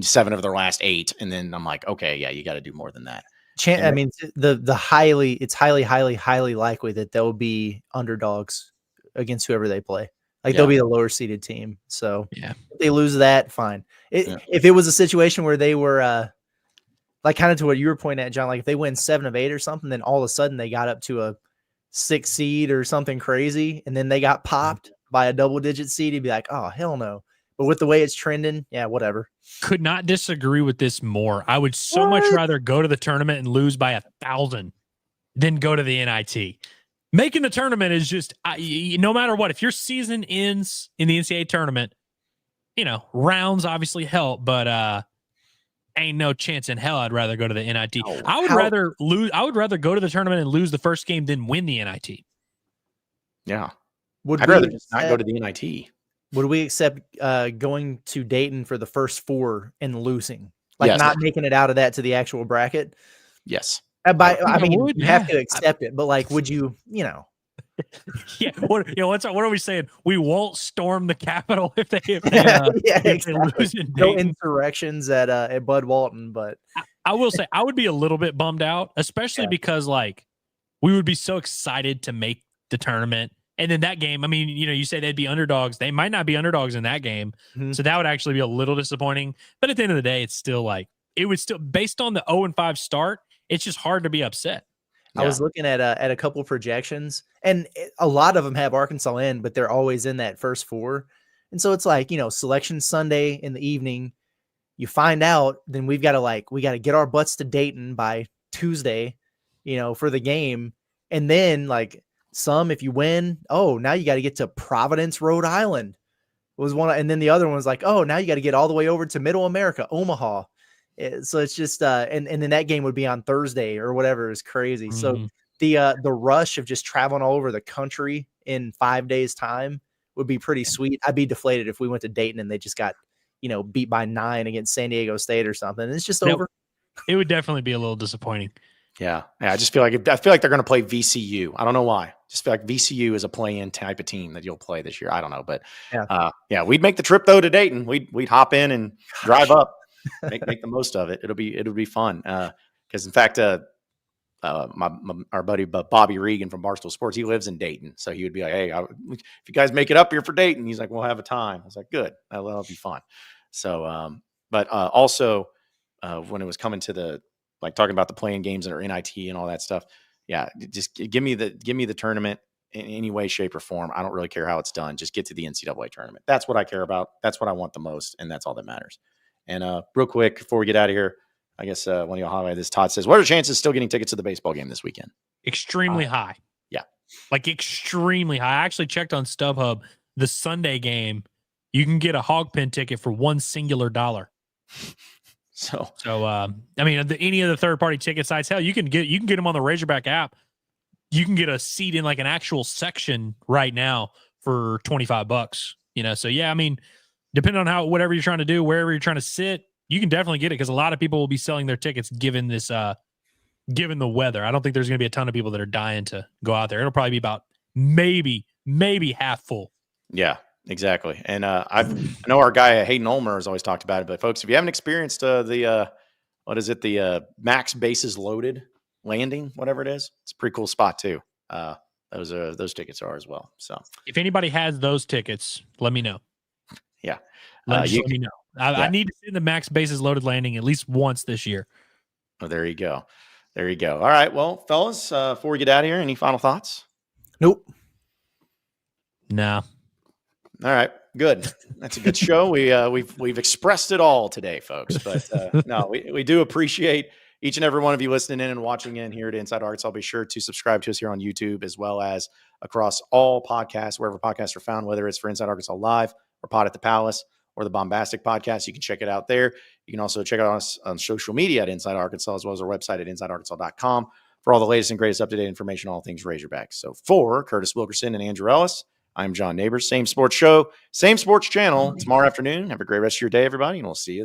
7 of their last 8. And then I'm like, okay, yeah, you got to do more than that. I mean, it's highly likely that they'll be underdogs against whoever they play. Like they'll be the lower seeded team. So Yeah. if they lose that, fine. If it was a situation where they were like kind of to what you were pointing at, John, like if they win 7 of 8 or something, then all of a sudden they got up to a 6 seed or something crazy, and then they got popped by a double-digit seed, you'd be like, oh, hell no. But with the way it's trending, yeah, whatever. Could not disagree with this more. I would so much rather go to the tournament and lose by 1,000 than go to the NIT. Making the tournament is just, no matter what, if your season ends in the NCAA tournament, rounds obviously help, but ain't no chance in hell I'd rather go to the NIT. I would rather go to the tournament and lose the first game than win the NIT. Yeah. I'd rather just not go to the NIT. Would we accept going to Dayton for the first 4 and losing? Like Yes. not making it out of that to the actual bracket? Yes. You have to accept it, but like, would you, Yeah. What are we saying? We won't storm the Capitol if they lose in no Dayton. insurrections at Bud Walton, but I will say I would be a little bit bummed out, especially because like we would be so excited to make the tournament. And then that game, I mean, you say they'd be underdogs. They might not be underdogs in that game. Mhm. So that would actually be a little disappointing. But at the end of the day, it's still like, it would still, based on the 0-5 start, it's just hard to be upset. I was looking at a couple projections, and a lot of them have Arkansas in, but they're always in that first 4. And so it's like, selection Sunday in the evening, you find out, then we got to get our butts to Dayton by Tuesday, for the game. And then like if you win, now you got to get to Providence, Rhode Island was one. And then the other one was like, now you got to get all the way over to Middle America, Omaha. So it's just, and then that game would be on Thursday or whatever is crazy. Mm-hmm. So the rush of just traveling all over the country in 5 days time would be pretty sweet. I'd be deflated if we went to Dayton and they just got, beat by 9 against San Diego State or something. It's just over. It would definitely be a little disappointing. Yeah. I just feel like they're going to play VCU. I don't know why. Just feel like VCU is a play-in type of team that you'll play this year. I don't know, but we'd make the trip though to Dayton. We'd hop in and drive up. Make the most of it. It'll be fun. Because in fact, our buddy Bobby Regan from Barstool Sports, he lives in Dayton, so he would be like, "Hey, if you guys make it up here for Dayton," he's like, "We'll have a time." I was like, "Good, that'll be fun." So, but also when it was coming to the talking about the playing games that are NIT and all that stuff, just give me the tournament in any way, shape, or form. I don't really care how it's done. Just get to the NCAA tournament. That's what I care about. That's what I want the most, and that's all that matters. And real quick, before we get out of here, I guess one of y'all highlight this. Todd says, what are the chances of still getting tickets to the baseball game this weekend? Extremely high. Yeah. Extremely high. I actually checked on StubHub. The Sunday game, you can get a hog pen ticket for $1 singular dollar. So I mean, any of the third-party ticket sites, hell, you can get them on the Razorback app. You can get a seat in an actual section right now for $25. So yeah, I mean, depending on whatever you're trying to do, wherever you're trying to sit, you can definitely get it because a lot of people will be selling their tickets given this, given the weather. I don't think there's going to be a ton of people that are dying to go out there. It'll probably be about maybe half full. Yeah, exactly. And I know our guy Hayden Ulmer has always talked about it, but folks, if you haven't experienced the max bases loaded landing, whatever it is, it's a pretty cool spot too. Those tickets are as well. So if anybody has those tickets, let me know. Yeah. Let me know. I need to see the max bases loaded landing at least once this year. Oh, there you go. All right. Well, fellas, before we get out of here, any final thoughts? Nope. No. All right. Good. That's a good show. We've expressed it all today, folks. But no, we do appreciate each and every one of you listening in and watching in here at Inside Arkansas. Be sure to subscribe to us here on YouTube as well as across all podcasts, wherever podcasts are found, whether it's for Inside Arkansas Live or Pod at the Palace or the Bombastic Podcast. You can check it out there. You can also check out us on social media at Inside Arkansas, as well as our website at InsideArkansas.com for all the latest and greatest up-to-date information on all things Razorbacks. So for Curtis Wilkerson and Andrew Ellis, I'm John Neighbors. Same sports show, same sports channel tomorrow afternoon. Have a great rest of your day, everybody, and we'll see you then.